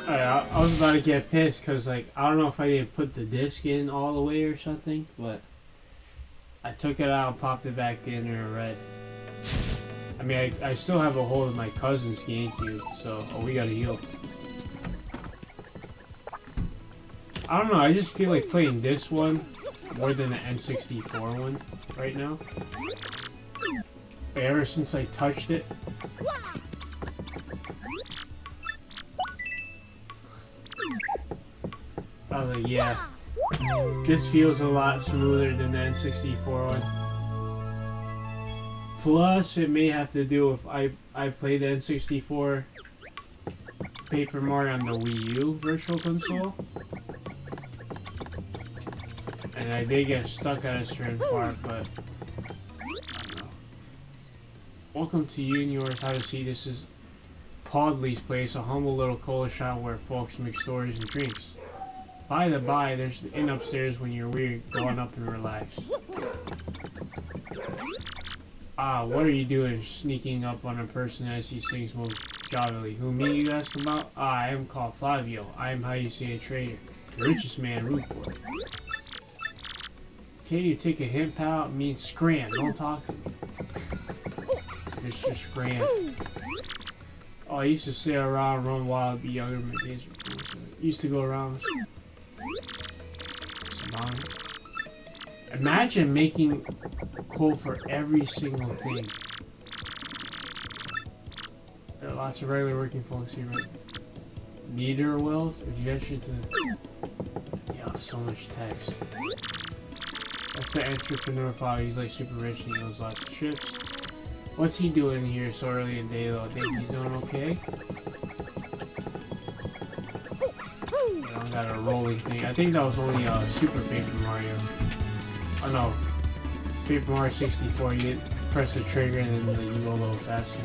I was about to get pissed because, like, I don't know if I didn't put the disc in all the way or something, but I took it out and popped it back in and it read. I mean, I still have a hold of my cousin's GameCube, so we gotta heal. I don't know, I just feel like playing this one more than the N64 one right now. Like, ever since I touched it. I was like, yeah, this feels a lot smoother than the N64 one. Plus, it may have to do with I played the N64 Paper Mario on the Wii U Virtual Console. And I did get stuck at a certain part, but I don't know. Welcome to you and yours. How to see this is Podley's place, a humble little cola shop where folks make stories and drinks. By the by, there's the inn upstairs when you're weird. Go on up and relax. Ah, what are you doing sneaking up on a person as he sings most jovially? Who, me, you ask about? Ah, I am called Flavio. I am how you say a trader. The richest man in Rootport. Can you take a hint, pal? It means scram. Don't talk to me. Mr. Scram. Oh, I used to sit around and run wild, be younger, my days were full. So I used to go around. Imagine making a quote for every single thing. There are lots of regular working folks here, right? Neither wills. If you venture into yeah, so much text. That's the entrepreneur file. He's like super rich and he owns lots of ships. What's he doing here so early in the day though? I think he's doing okay. I got a rolling thing. I think that was only Super Paper Mario. Oh no, Paper Mario 64. You didn't press the trigger and then you go a little faster.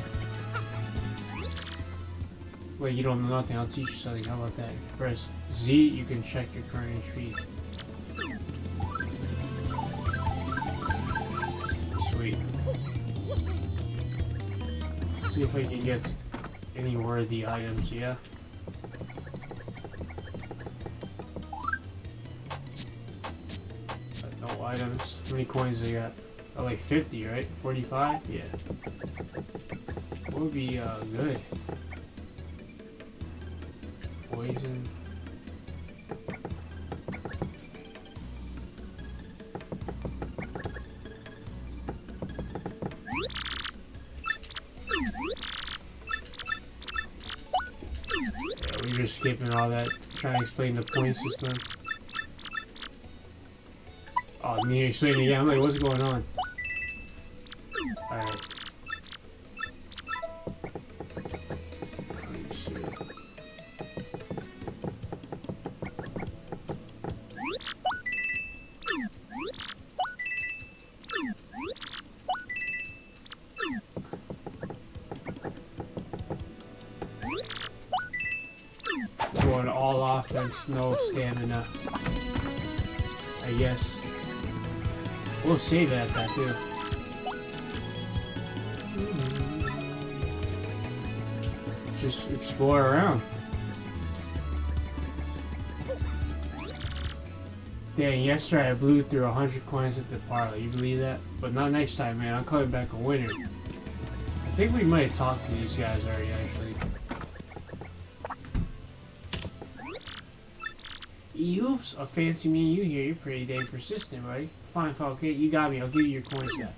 Wait, you don't know nothing. I'll teach you something. How about that? Press Z. You can check your current HP. Sweet. See if I can get any worthy items. Yeah. No items. How many coins I got? Oh, like 50, right? 45? Yeah. What would be good? Poison. Yeah, we're just skipping all that, trying to explain the point system. Oh, need to explain it again. I'm like, what's going on? Alright. Let me see. Going all offense, no stamina. I guess. We'll save that too. Just explore around. Dang, yesterday I blew through 100 coins at the parlor. You believe that? But not next time, man. I'm coming back a winner. I think we might have talked to these guys already, actually. Oops, a fancy me and you here. You're pretty dang persistent, right? Fine, okay, you got me. I'll give you your coins back.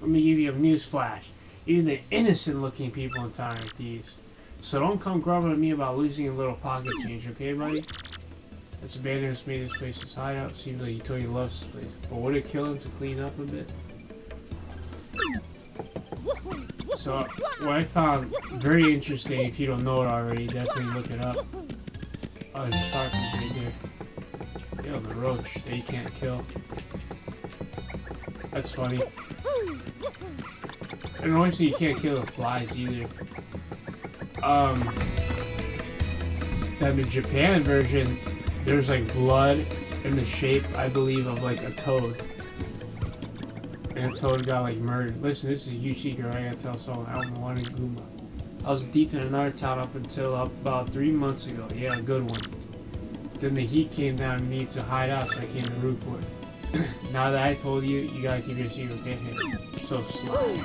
Let me give you a news flash. Even the innocent-looking people in town are thieves. So don't come grumbling at me about losing a little pocket change, okay, buddy? That's abandoned made this place his hideout. Seems like he totally loves this place. But would it kill him to clean up a bit? So, what I found very interesting, if you don't know it already, definitely look it up. Oh, there's sharpies right there. Yo, the roach that you can't kill. That's funny. And obviously you can't kill the flies either. Then the Japan version, there's like blood in the shape, I believe, of like a toad. and the toad got like murdered. Listen, this is a huge secret. I gotta tell someone. I don't want to Goomba. I was a thief in another town up until about 3 months ago. Yeah, a good one. Then the heat came down and needed to hide out, so I came to Rootport. Now that I told you, you gotta keep your secret, okay? So sly.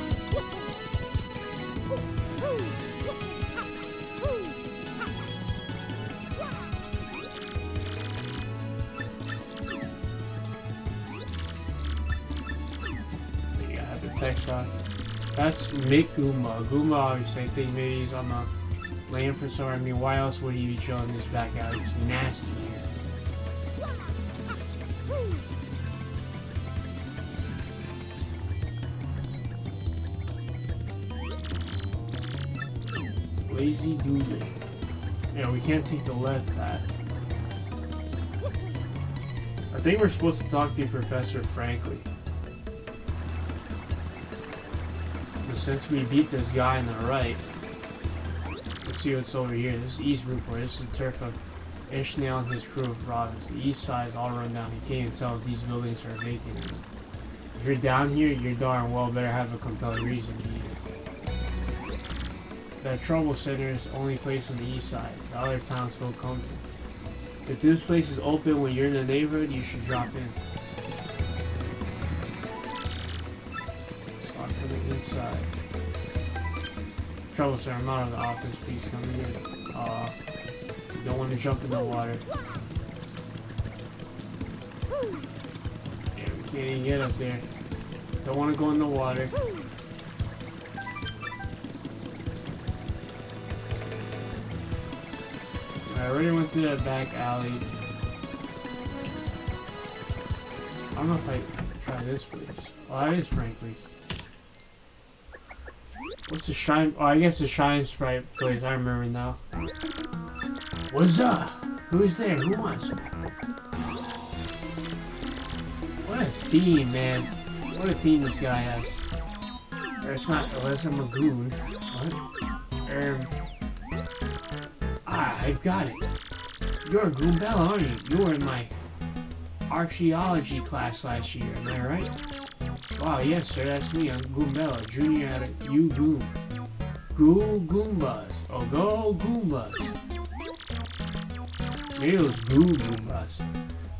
Yeah, I have the text box. That's Mick Goomba. Goomba, obviously, I think maybe he's on the land for somewhere. I mean, why else would he be chilling in this back alley? It's nasty here. Lazy Goomba. Yeah, we can't take the left path. I think we're supposed to talk to Professor Frankly. But since we beat this guy on the right, let's see what's over here. This is East Rootport. This is the turf of Ishmael and his crew of Robins. The east side is all run down. You can't even tell if these buildings are vacant. If you're down here, you're darn well better have a compelling reason to be here. That trouble center is the only place on the east side. The other towns will come to. If this place is open when you're in the neighborhood, you should drop in. Start from the inside. Trouble center, I'm out of the office. Please come here. You don't want to jump in the water. Yeah, we can't even get up there. Don't want to go in the water. I already went through that back alley. I don't know if I try this place. Oh, that is Frankly's. What's the shine? Oh, I guess the Shine Sprite place. I remember now. What's up? Who's there? Who wants me? What a theme, man. What a theme this guy has. Or it's not. Oh, that's a Magoon. What? I've got it. You're a Goombella, aren't you? You were in my archaeology class last year, am I right? Wow, yes, sir, that's me. I'm Goombella, junior at U-Goom. Go Goombas. Oh, go Goombas. Maybe it was Goo Goombas.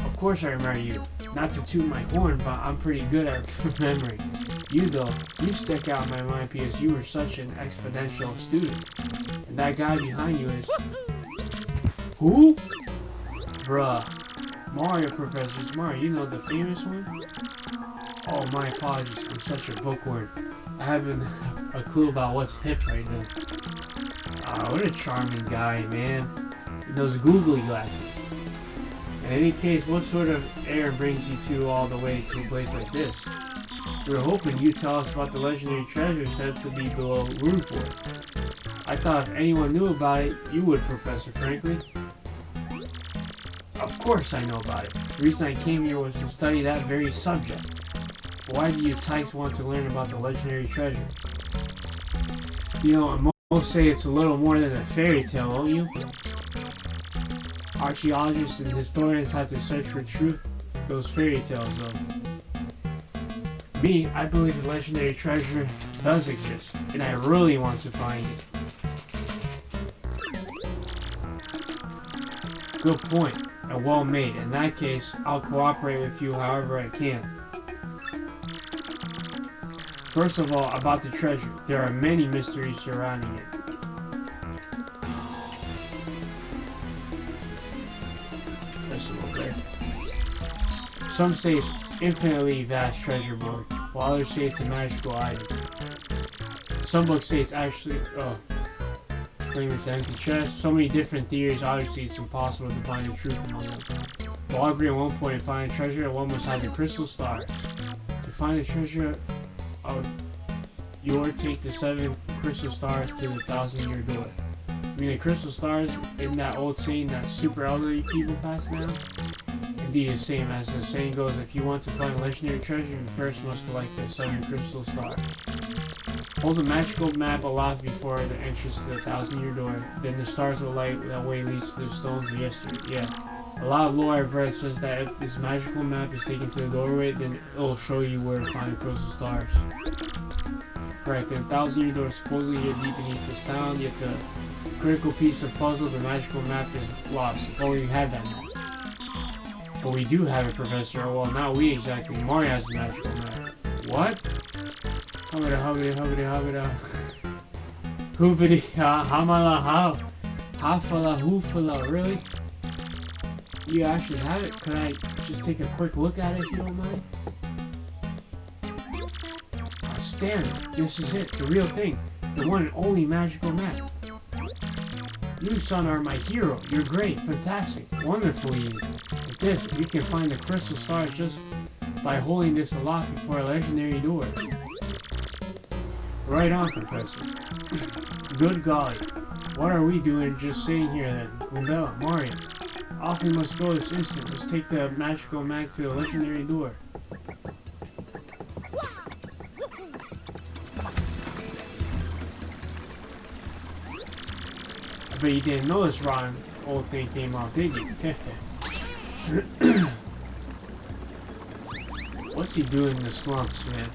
Of course I remember you. Not to toot my horn, but I'm pretty good at memory. You, though, you stick out in my mind because you were such an exponential student. And that guy behind you is... Who? Bruh. Mario Professor Mario, you know the famous one? Oh, my apologies, I'm such a bookworm. I haven't a clue about what's hip right now. What a charming guy, man. And those googly glasses. In any case, what sort of air brings you two all the way to a place like this? We were hoping you'd tell us about the legendary treasure said to be below Rootport. I thought if anyone knew about it, you would, Professor Frankly. Of course I know about it. The reason I came here was to study that very subject. Why do you types want to learn about the legendary treasure? You know, most say it's a little more than a fairy tale, won't you? Archaeologists and historians have to search for truth those fairy tales, though. Me, I believe the legendary treasure does exist, and I really want to find it. Good point, and well made. In that case, I'll cooperate with you however I can. First of all, about the treasure. There are many mysteries surrounding it. Some say it's infinitely vast treasure board, while others say it's a magical item. Some books say it's actually, claim it's an empty chest. So many different theories, obviously it's impossible to find the truth among them. But all agree at one point in finding treasure, one must have the crystal stars. To find the treasure, you take the 7 crystal stars to the 1,000-year door. I mean, the crystal stars, in that old saying that super elderly people pass down? Indeed, the same as the saying goes, if you want to find legendary treasure, you first must collect the 7 crystal stars. Hold a magical map aloft before the entrance to the 1,000-year door, then the stars will light that way leads to the stones of yesterday. Yeah. A lot of lore I've read says that if this magical map is taken to the doorway, then it'll show you where to find the crystal stars. Correct, in 1,000-year door supposedly here deep beneath this town, yet the critical piece of puzzle, the magical map, is lost. If only we had that map. But we do have it, Professor. Well, not we exactly. Mario has the magical map. What? Hubbida, hubbida, hubbida, hubbida. Hoofity, hamala, hafala, hoofala. Really? You actually have it? Could I just take a quick look at it if you don't mind? Outstanding. This is it. The real thing. The one and only magical map. You, son, are my hero. You're great. Fantastic. Wonderful, even. With this, we can find the crystal stars just by holding this aloft before a legendary door. Right on, Professor. Good golly. What are we doing just sitting here then? Goombella, Mario. Off we must go this instant. Let's take the magical map to the legendary door. I bet you didn't notice Ron old thing came off, did you? What's he doing in the slumps, man?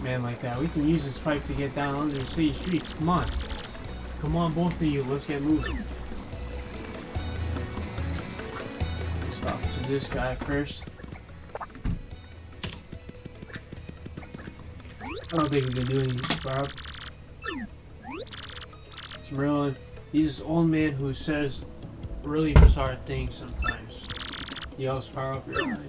Man like that. We can use this pipe to get down under the city streets. Come on. Come on, both of you. Let's get moving. Let's talk to this guy first. I don't think we can do anything, Bob. It's Merlin. He's this old man who says really bizarre things sometimes. He helps power up your eyes.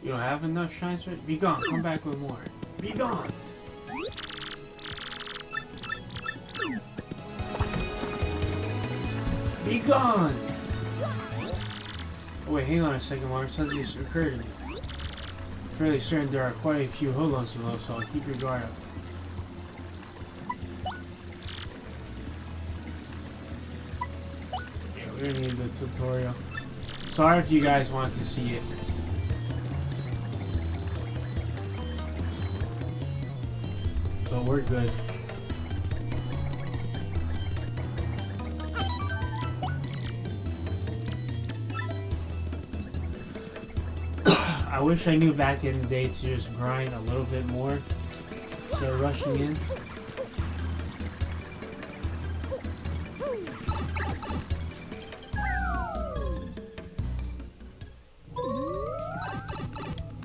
You don't have enough shine spit? Be gone. Come back with more. Be gone. Be gone. Oh wait, hang on a second, Mark. Something just occurred to me. I'm fairly certain there are quite a few hoodlums below, so I'll keep your guard up. Yeah, we're gonna need the tutorial. Sorry if you guys want to see it. So we're good. I wish I knew back in the day to just grind a little bit more instead of rushing in.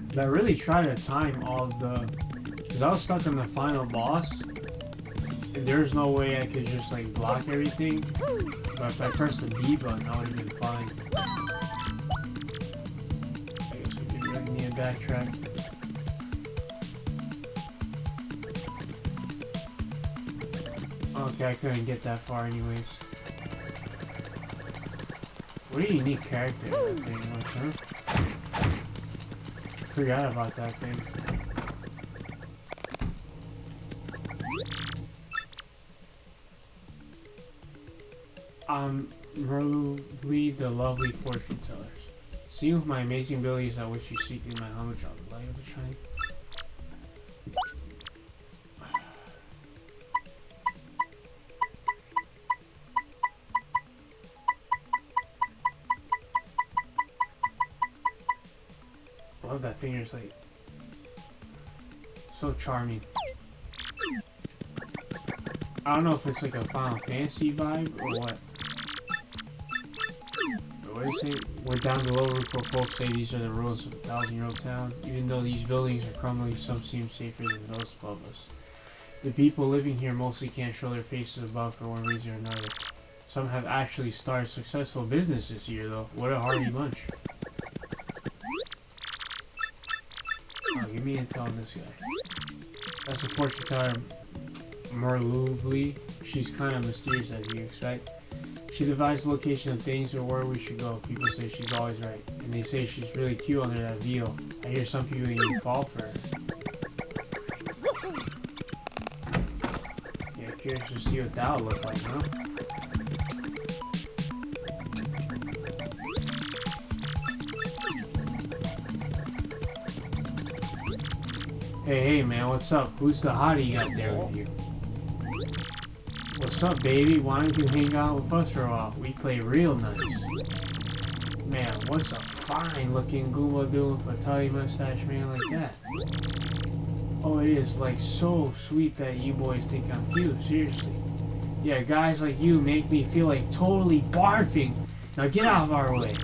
But I really tried to time all of the... Because I was stuck on the final boss, and there's no way I could just like block everything. But if I pressed the B button, I would have been fine. I guess we could really need to backtrack. Okay, I couldn't get that far anyways. What a unique character that thing was, huh? Forgot about that thing. Merluvli, the lovely fortune tellers. Seeing with my amazing abilities, I wish you seek in my homage on the light of the shining. I love that finger's like so charming. I don't know if it's like a Final Fantasy vibe or what. What do you say? We're down below. Where folks say these are the ruins of a 1,000-year-old town. Even though these buildings are crumbling, some seem safer than those above us. The people living here mostly can't show their faces above for one reason or another. Some have actually started successful businesses here, though. What a hardy bunch. Oh, give me intel on this guy. That's a fortune teller, Merluvli. She's kind of mysterious, as you expect. She divides the location of things or where we should go. People say she's always right. And they say she's really cute under that veil. I hear some people even fall for her. Yeah, curious to see what that would look like, huh? Hey, man, what's up? Who's the hottie you got there with you? What's up, baby? Why don't you hang out with us for a while? We play real nice. Man, what's a fine-looking Goomba doing for a tiny mustache man like that? Oh, it is, like, so sweet that you boys think I'm cute, seriously. Yeah, guys like you make me feel like totally barfing. Now get out of our way.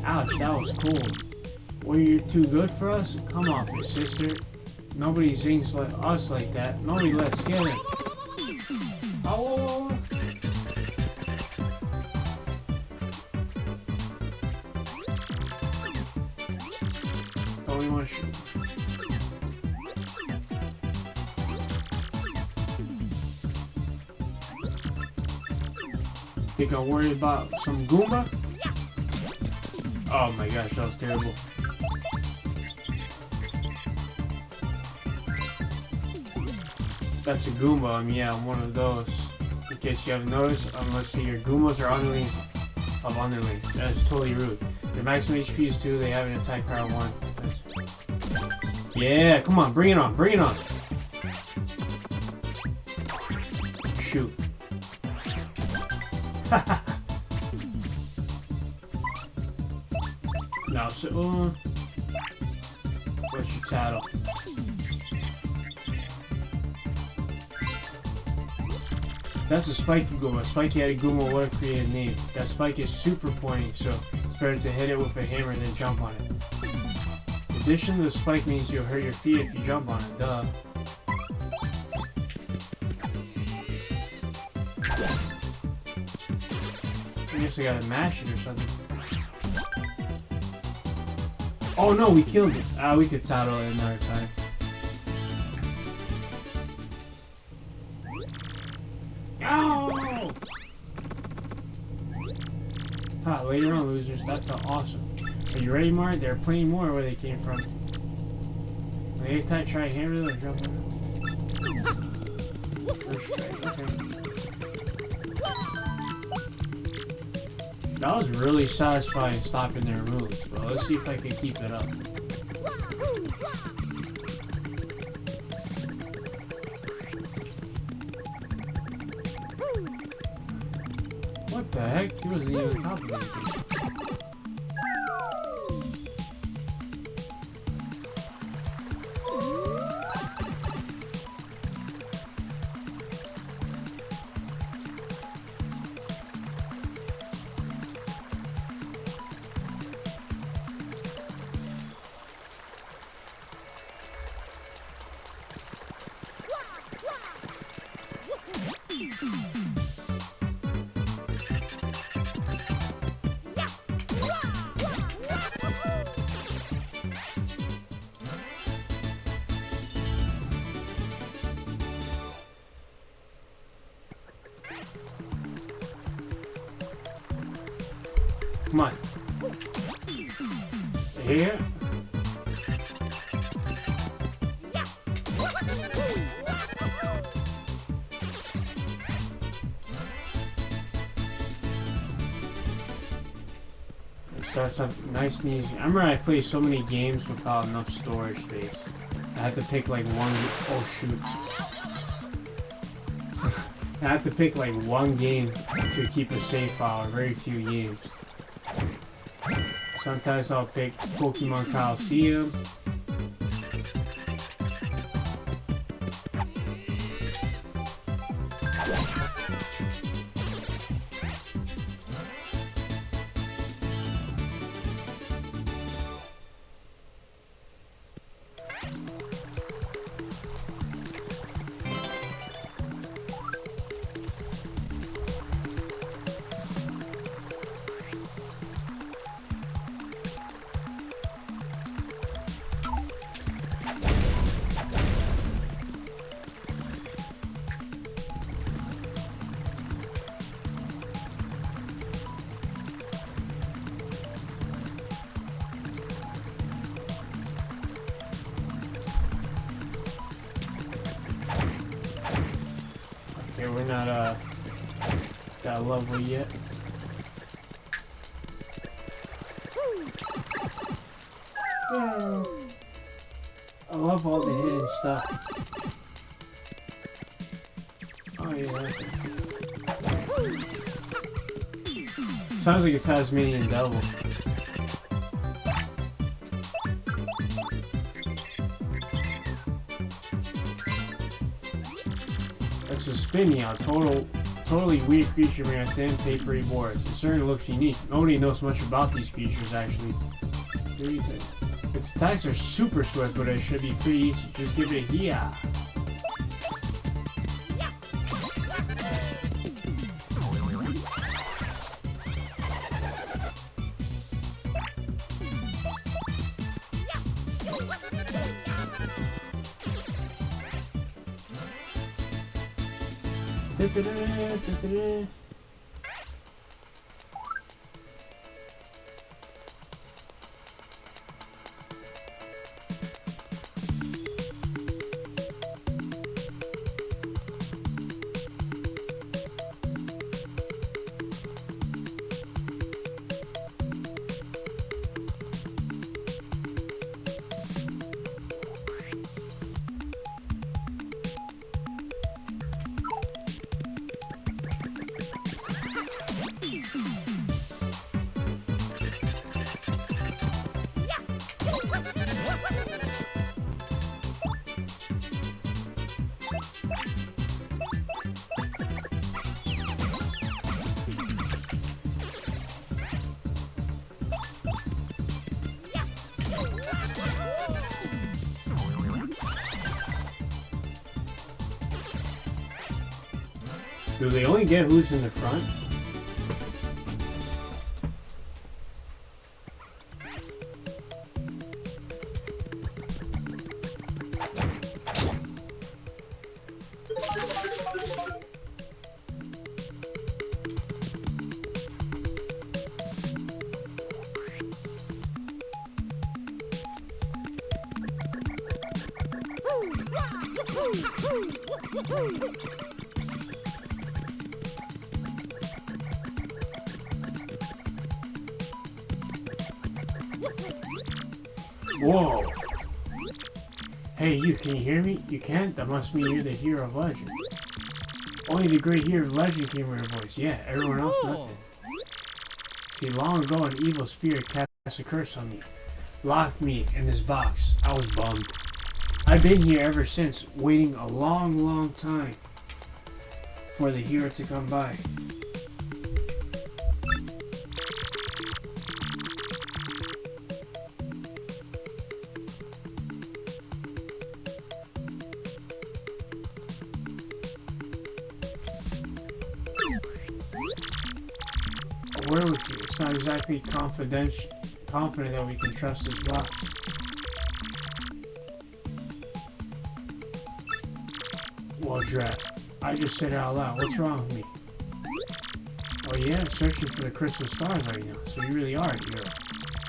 Ouch, that was cold. Were you too good for us? Come off it, sister. Nobody sings like us like that. Nobody lets get it. Oh. Don't even want to shoot. Think I'm worried about some Goomba? Oh my gosh, that was terrible. That's a Goomba. I mean, yeah, I'm one of those. In case you haven't noticed, unless your Goombas are underlings of underlings. That is totally rude. Their maximum HP is 2, they have an attack power 1. Yeah, come on, bring it on, bring it on. Shoot. Now, so, what's your title? That's a spiky Goomba. Spiky had a Goomba would have created a name. That spike is super pointy, so it's better to hit it with a hammer than jump on it. In addition, the spike means you'll hurt your feet if you jump on it, duh. I guess I gotta mash it or something. Oh no, we killed it. We could title it another time. Ow! Later on, losers. That felt awesome. Are you ready, Mar? There are plenty more where they came from. When they attack, try hammer them and jump on them. First try. Okay. That was really satisfying stopping their moves, but let's see if I can keep it up. What the heck? He wasn't even on top of anything. Come on. Here. Start something nice and easy. I remember I played so many games without enough storage space. I had to pick like one. Oh shoot. I had to pick like one game to keep a save file, or very few games. Sometimes I'll pick Pokemon Coliseum. Okay, we're not that level yet. I love love all the hidden stuff. Oh yeah. Sounds like a Tasmanian devil. It's a Spinny, totally weird creature made of thin, papery boards. It certainly looks unique. Nobody knows much about these creatures, actually. Its attacks are super swift, but it should be pretty easy. Just give it a yeah. Do they only get who's in the front? Whoa! Hey, you, can you hear me? You can't? That must mean you're the hero of legend. Only the great hero of legend came with your voice. Yeah, everyone else nothing. See, long ago an evil spirit cast a curse on me. Locked me in this box. I was bummed. I've been here ever since, waiting a long time for the hero to come by. We're with you. It's not exactly confident that we can trust this box. Well, Drat, I just said it out loud. What's wrong with me? Oh yeah, I'm searching for the crystal stars right now, so you really are a hero.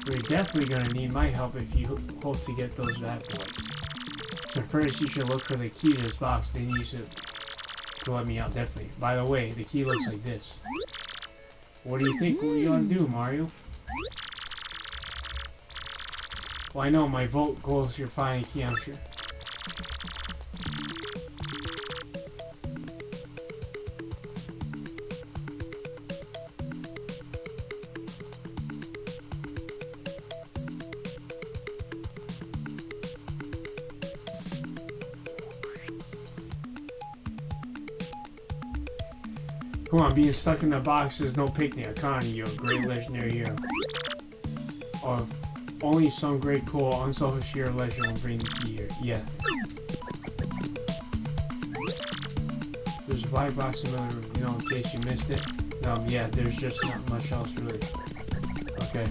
We're definitely gonna need my help if you hope to get those bad boys. So first you should look for the key to this box, then you should to let me out, definitely. By the way, the key looks like this. What do you think we ought to do, Mario? Well, I know my vote goes your finding key, I'm sure. Come on, being stuck in the box is no picnic. Come on, you great legendary hero. Or if only some great, cool, unselfish hero legend will bring the key here. Yeah. There's a black box in the other room, you know, in case you missed it. Yeah, there's just not much else, really. Okay.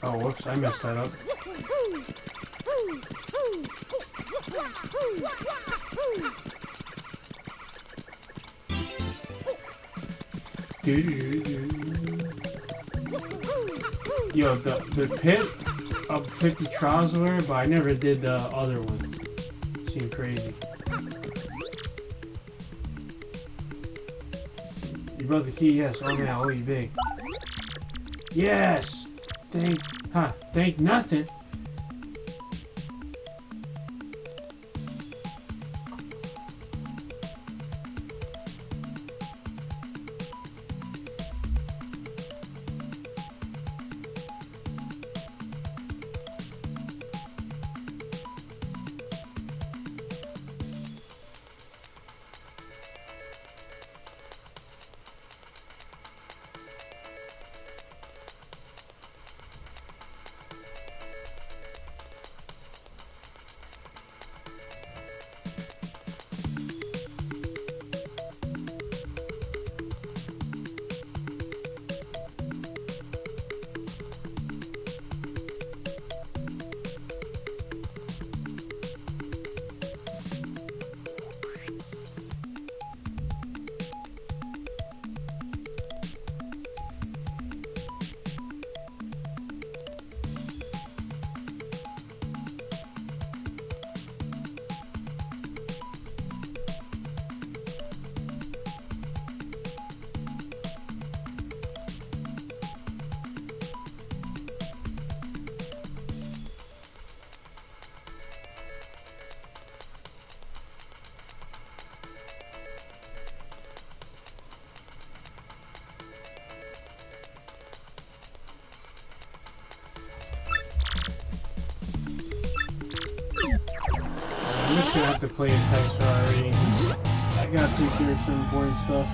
Oh, whoops, I messed that up. Yo, the pit of 50 trials or whatever, but I never did the other one. Seemed crazy. You brought the key, yes. Oh man, I'll be big. Yes! Thank nothing. I'm just gonna have to play a test already. I gotta take care of some important stuff.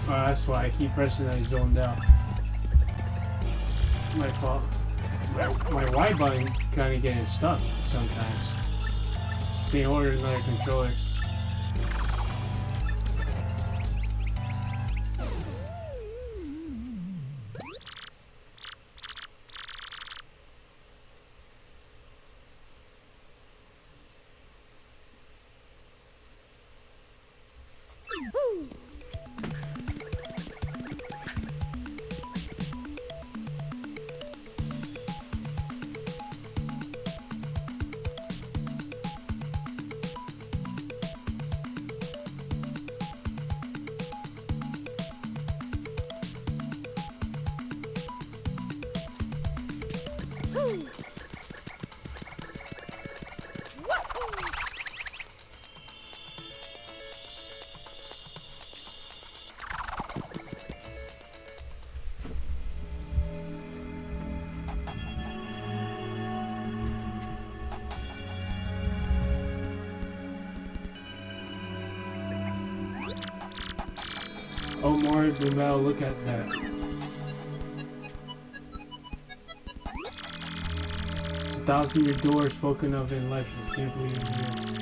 Oh, that's why I keep pressing that zoned out. My fault. My Y button kind of getting stuck sometimes. They ordered another controller. Oh, more Bluebell, look at that. It's 1,000-year door spoken of in legend. Can't believe it.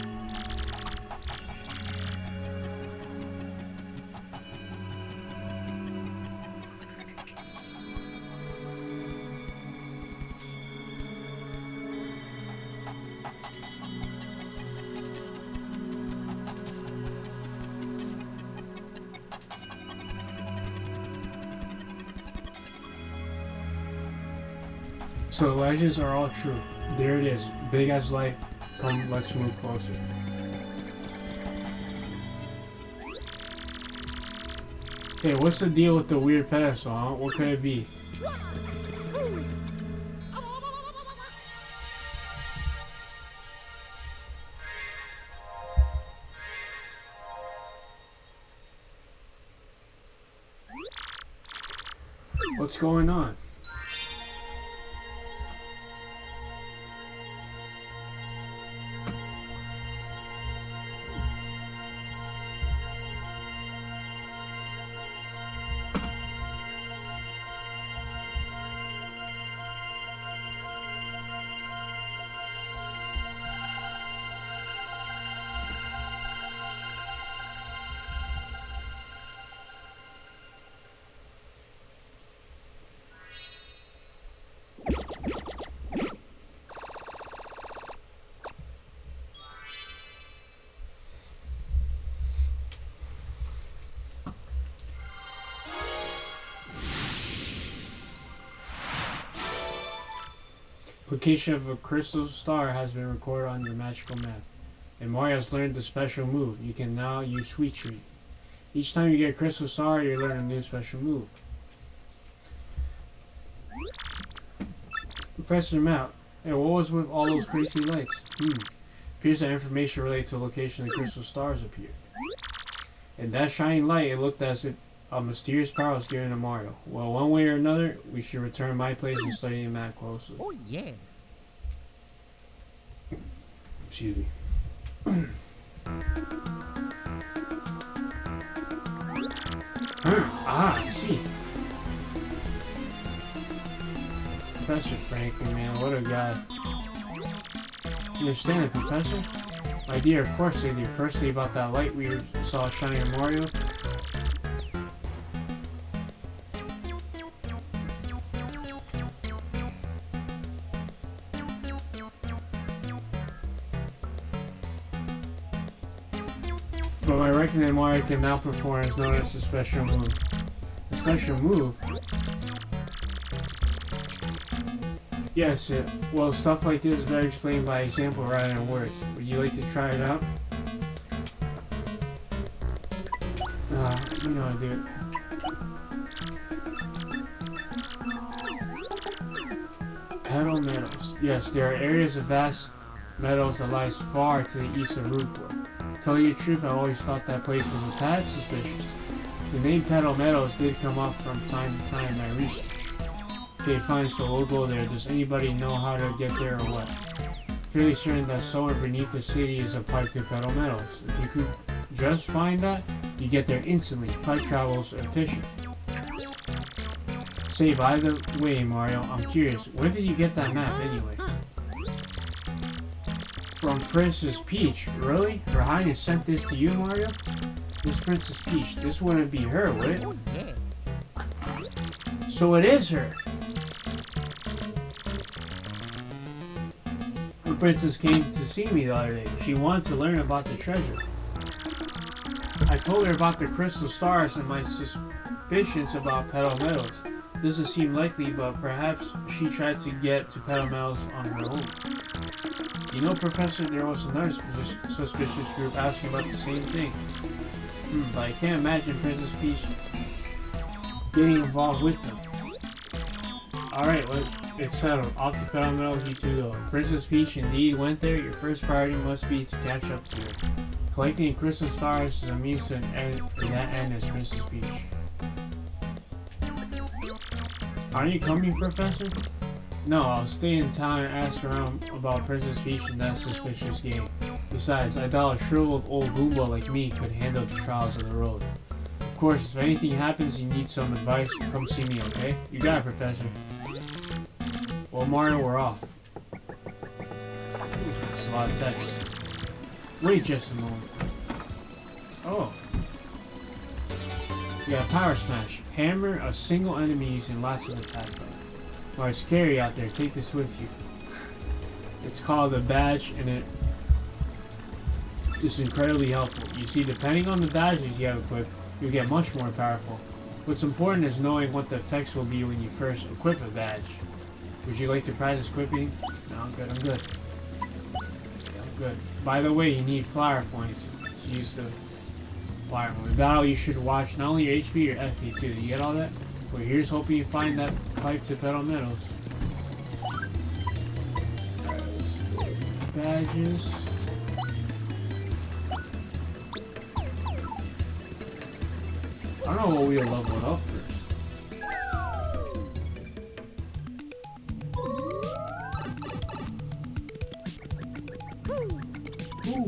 So the legends are all true. There it is, big as life. Come, let's move closer. Hey, what's the deal with the weird pedestal, huh? What could it be? What's going on? Location of a crystal star has been recorded on your magical map. And Mario has learned the special move. You can now use Sweet Treat. Each time you get a crystal star, you learn a new special move. Professor Mount, hey, what was with all those crazy lights? Appears that information related to the location of the crystal stars appeared. In that shining light, it looked as if a mysterious power was given to Mario. Well, one way or another, we should return to my place and study the map closely. Oh, yeah. Excuse me. I see. Professor Franklin, man, what a guy. You understand it, Professor? My dear, of course they do. Firstly, about that light we saw shining on Mario. But my reckoning Mario can now perform is known as a special move. A special move? Yes, well, stuff like this is better explained by example rather than words. Would you like to try it out? You know how to do it. Petal Meadows. Yes, there are areas of vast meadows that lies far to the east of Rookwood. To tell you the truth, I always thought that place was a tad suspicious. The name Petal Meadows did come up from time to time in my research. Okay, fine, so we'll go there. Does anybody know how to get there or what? Fairly certain that somewhere beneath the city is a pipe to Petal Meadows. If you could just find that, you get there instantly. Pipe travels efficient. Say, by the way, Mario, I'm curious, where did you get that map anyway? From Princess Peach. Really? Her Highness sent this to you, Mario? This Princess Peach, this wouldn't be her, would it? Oh, yeah. So it is her! The princess came to see me the other day. She wanted to learn about the treasure. I told her about the crystal stars and my suspicions about Petal Meadows. Doesn't seem likely, but perhaps she tried to get to Petal Meadows on her own. You know, Professor, there was another suspicious group asking about the same thing. But I can't imagine Princess Peach getting involved with them. Alright, well, it's settled. Off to Petal Meadows, you two go. Princess Peach indeed went there. Your first priority must be to catch up to her. Collecting crystal stars is a means to an end, and that end is Princess Peach. Aren't you coming, Professor? No, I'll stay in town and ask around about Princess Peach and that suspicious game. Besides, I doubt a shriveled old Goomba like me could handle the trials of the road. Of course, if anything happens and you need some advice, come see me, okay? You got it, Professor. Well, Mario, we're off. That's a lot of text. Wait just a moment. Oh. We got Power Smash. Hammer a single enemy using lots of attack power. Well, it's scary out there. Take this with you. It's called a badge, and it's incredibly helpful. You see, depending on the badges you have equipped, you'll get much more powerful. What's important is knowing what the effects will be when you first equip a badge. Would you like to practice quipping? No, I'm good, I'm good. Yeah, I'm good. By the way, you need flower points to use the flower point. Battle you should watch not only your HP, your FP too. You get all that? Well, here's hoping you find that pipe to Petal Meadows. Alright, let's go. Badges. I don't know what we'll level it up first. Ooh.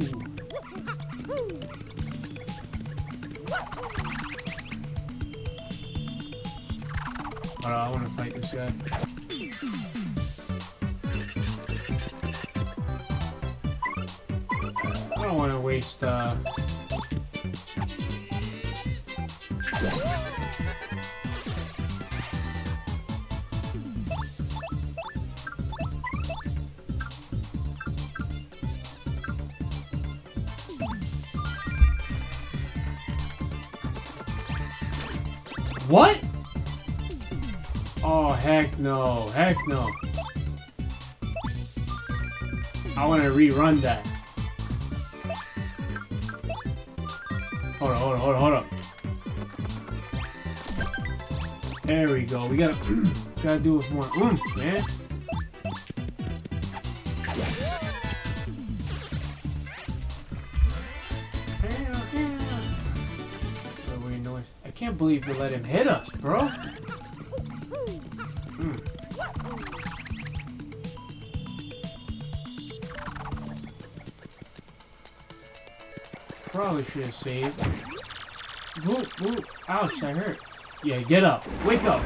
Alright, I want to fight this guy. I don't want to waste, What? Oh, heck no. Heck no. I want to rerun that. Hold up. There we go. We gotta do it with more oomph, man. Weird noise. I can't believe you let him hit us, bro. Probably should have saved. Whoop, whoop. Ouch, that hurt. Yeah, get up. Wake up.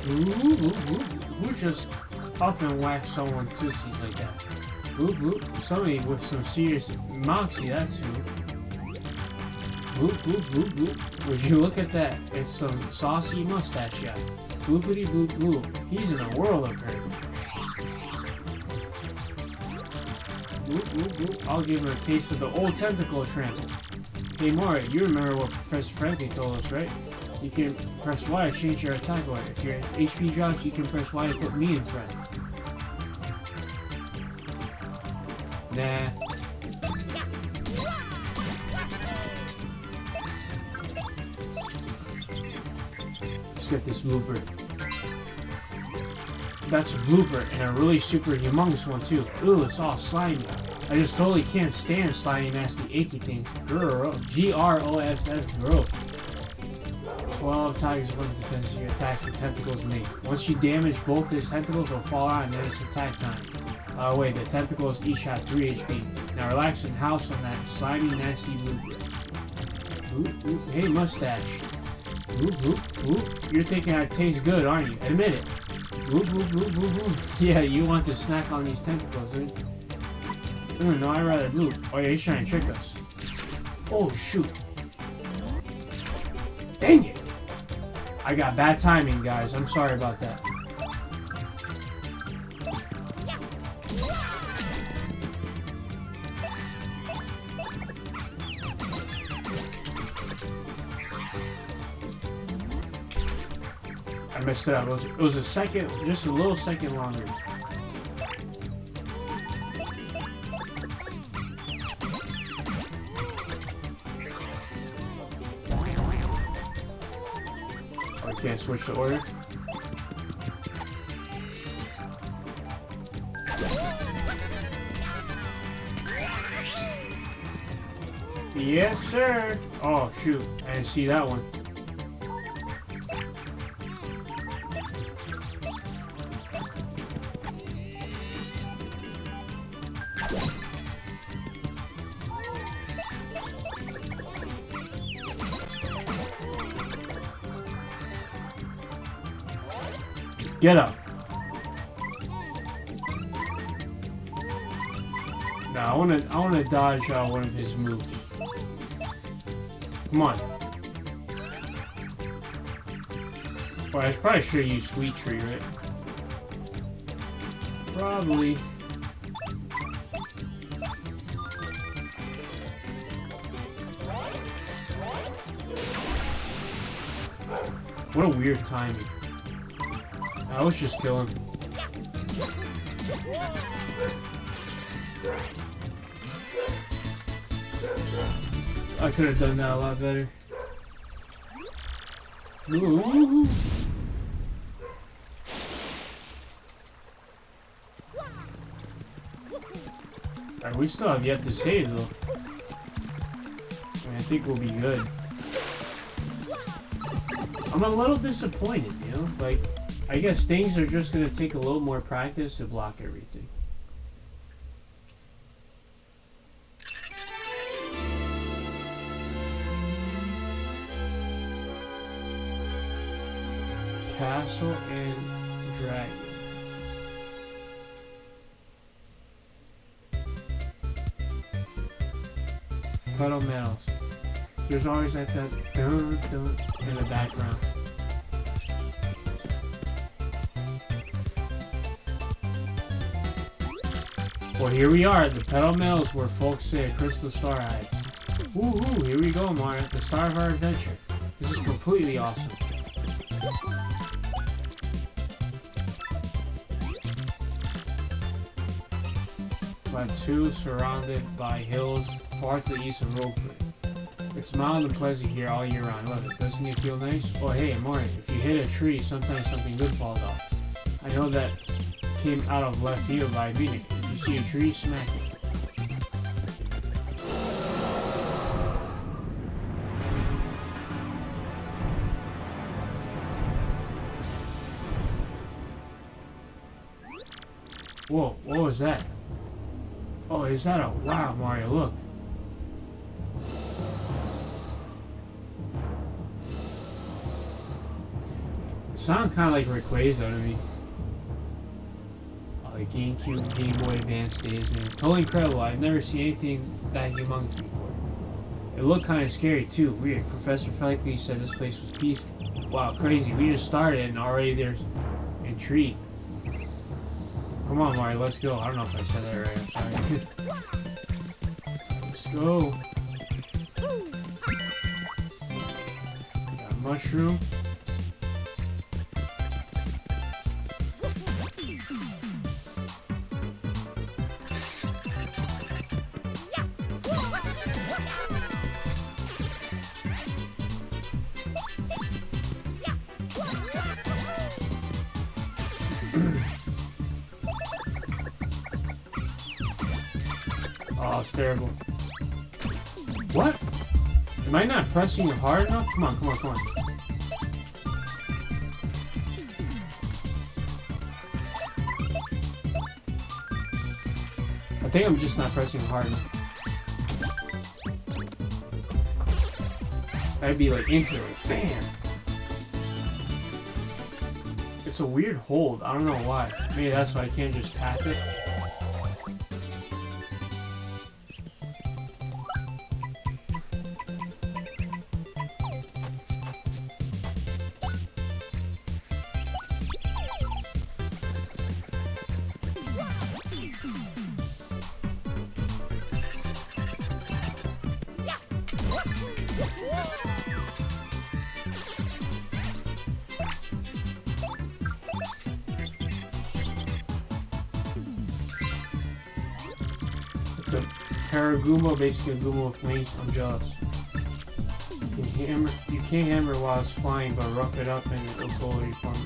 Who just up and whack someone tootsies like that? Whoop, whoop. Somebody with some serious moxie, that's who. Whoop, whoop, whoop, whoop. Would you look at that? It's some saucy mustache guy. Boopity boop boop. He's in a world of hurt. Boop, boop, boop. I'll give him a taste of the old tentacle trample. Hey Mario, you remember what Professor Franklin told us, right? You can press Y to change your attack order. If your HP drops, you can press Y to put me in front. Nah. Let's get this blooper. That's a blooper, and a really super humongous one too. Ooh, it's all slimy. I just totally can't stand slimy, nasty, achy things. Gross. G-R-O-S-S, gross. 12 targets one defense your attacks with tentacles made. Once you damage both his tentacles, will fall out and then it's attack time. Wait, the tentacles each have 3 HP. Now relax and house on that slimy, nasty blooper. Ooh, ooh, hey, mustache. Ooh, ooh, ooh. You're thinking I taste good, aren't you? Admit it. Ooh, ooh, ooh, ooh, ooh. Yeah, you want to snack on these tentacles, dude. No, I'd rather blue. Oh yeah, he's trying to trick us. Oh, shoot. Dang it! I got bad timing, guys. I'm sorry about that. I messed it up. It was a second, just a little second longer. I can't switch the order. Yes, sir. Oh, shoot. I didn't see that one. Get up. No, I wanna dodge one of his moves. Come on. Well, I probably should have used Sweet Tree, right? Probably. What a weird timing. Let's just kill him. I could have done that a lot better. Ooh. Right, we still have yet to save though. I think we'll be good. I'm a little disappointed, you know? Like, I guess things are just gonna take a little more practice to block everything. Castle and Dragon. Pedal Metals. There's always like that dun dun in the background. Well, here we are at the Pedal Metals where folks say a crystal star hides. Woohoo, here we go, Mario, at the start of our adventure. This is completely awesome. Plateau surrounded by hills far to the east of Rogueland. It's mild and pleasant here all year round. Love it. Doesn't it feel nice? Oh hey, Mario, if you hit a tree, sometimes something good falls off. I know that came out of left field, but I mean it. If you see a tree, smack it. Whoa, what was that? Oh, is that a... Wow, Mario, look. It sounded kind of like Rayquaza to me. Oh, the GameCube, Game Boy Advance days, man. Totally incredible. I've never seen anything that humongous before. It looked kind of scary, too. Weird. Professor Felkley said this place was peaceful. Wow, crazy. We just started and already there's intrigue. Come on, Mario, let's go. I don't know if I said that right. I'm sorry. Let's go. Got a mushroom. Oh, it's terrible. What? Am I not pressing it hard enough? Come on, come on, come on. I think I'm just not pressing it hard enough. I'd be like instantly. Bam! It's a weird hold. I don't know why. Maybe that's why I can't just tap it. It's a Paragoomba, basically a Goomba with wings. I'm jealous. You can't hammer while it's flying, but rough it up and it'll totally form it.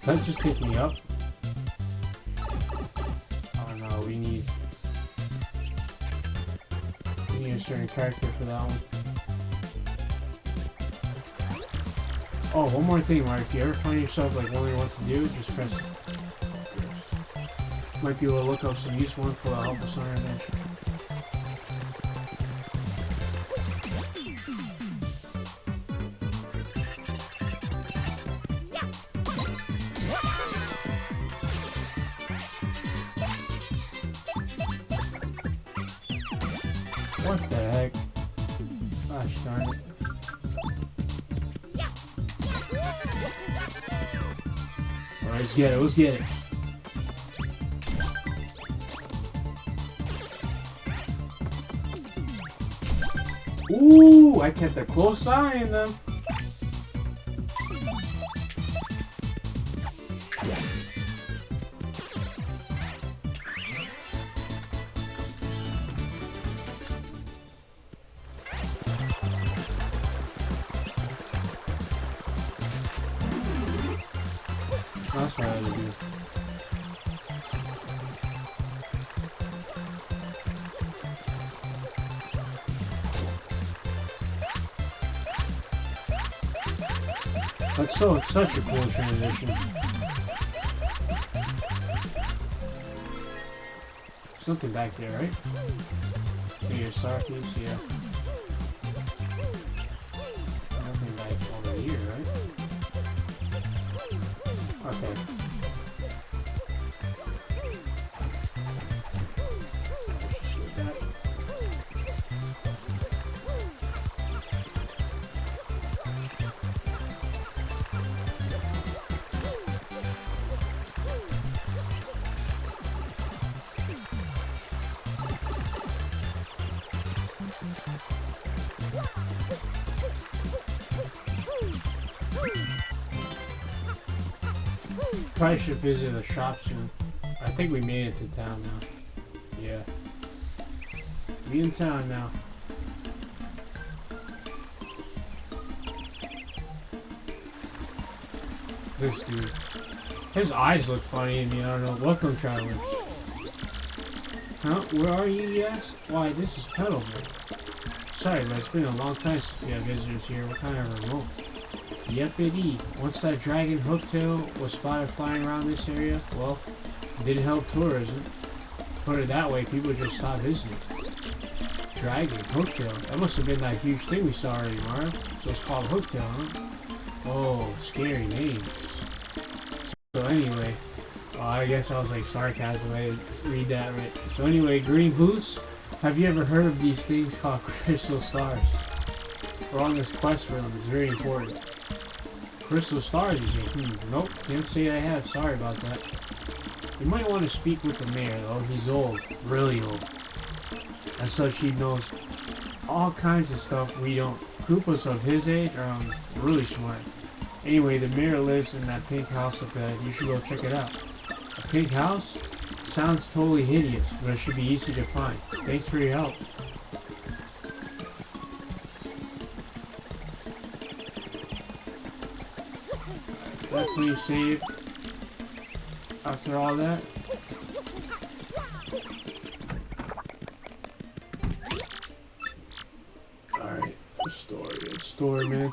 Does that just pick me up? Oh no, we need a certain character for that one. Oh, one more thing, Mark. If you ever find yourself like wondering what to do, just press. Might be able to look up some useful info that'll help us on our adventure. What the heck? Gosh darn it. Alright, let's get it, let's get it. Ooh, I kept a close eye on them. That's what I had to do. That's such a cool transition. Something back there, right? Maybe a star piece, yeah. Nothing back over here, right? Okay. Let's just get that. Probably should visit a shop soon. I think we made it to town now. Yeah. We in town now. This dude. His eyes look funny to me, I don't know. Welcome, travelers. Huh? Where are you, yes? Why, this is Petalburg. Sorry, but it's been a long time since we had visitors here. What kind of remote? Yepity. Once that dragon hooktail was spotted flying around this area, well, it didn't help tourism. Put it that way, people just stopped visiting. Dragon hooktail? That must have been that huge thing we saw already, Mario. So it's called hooktail, huh? Oh, scary name. So anyway, I guess I was like sarcasm. I didn't read that right. So anyway, green boots. Have you ever heard of these things called crystal stars? We're on this quest for them. It's very important. Crystal stars, you say? Nope, can't say I have. Sorry about that. You might want to speak with the mayor, though. He's old. Really old. As such, he knows all kinds of stuff we don't. Koopas of his age are really smart. Anyway, the mayor lives in that pink house up there. You should go check it out. A pink house? Sounds totally hideous, but it should be easy to find. Thanks for your help. Definitely saved after all that. Alright, story, man.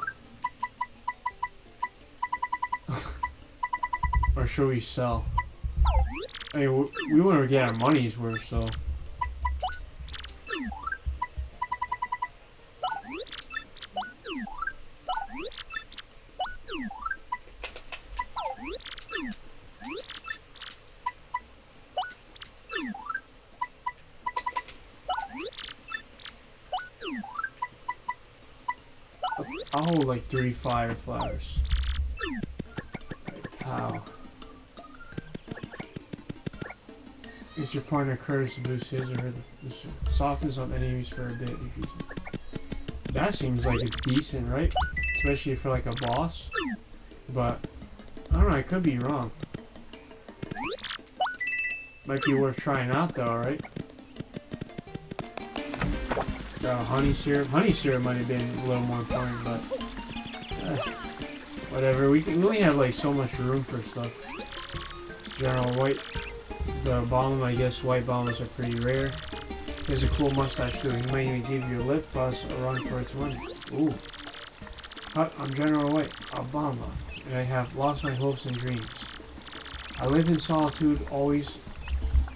Or should we sell? I mean, we want to get our money's worth, so. I'll hold like 3 fire flowers. Pow. Gives your partner courage to boost his or her. Softens up enemies for a bit. That seems like it's decent, right? Especially for like a boss. But I don't know, I could be wrong. Might be worth trying out though, right? Honey syrup. Honey syrup might have been a little more important, but Whatever, we only have like so much room for stuff. General White, the bomb, I guess white bombers are pretty rare. He has a cool mustache too. He might even give you a lip fuss a run for its money. Ooh. Hi, I'm General White, Obama, and I have lost my hopes and dreams. I live in solitude always.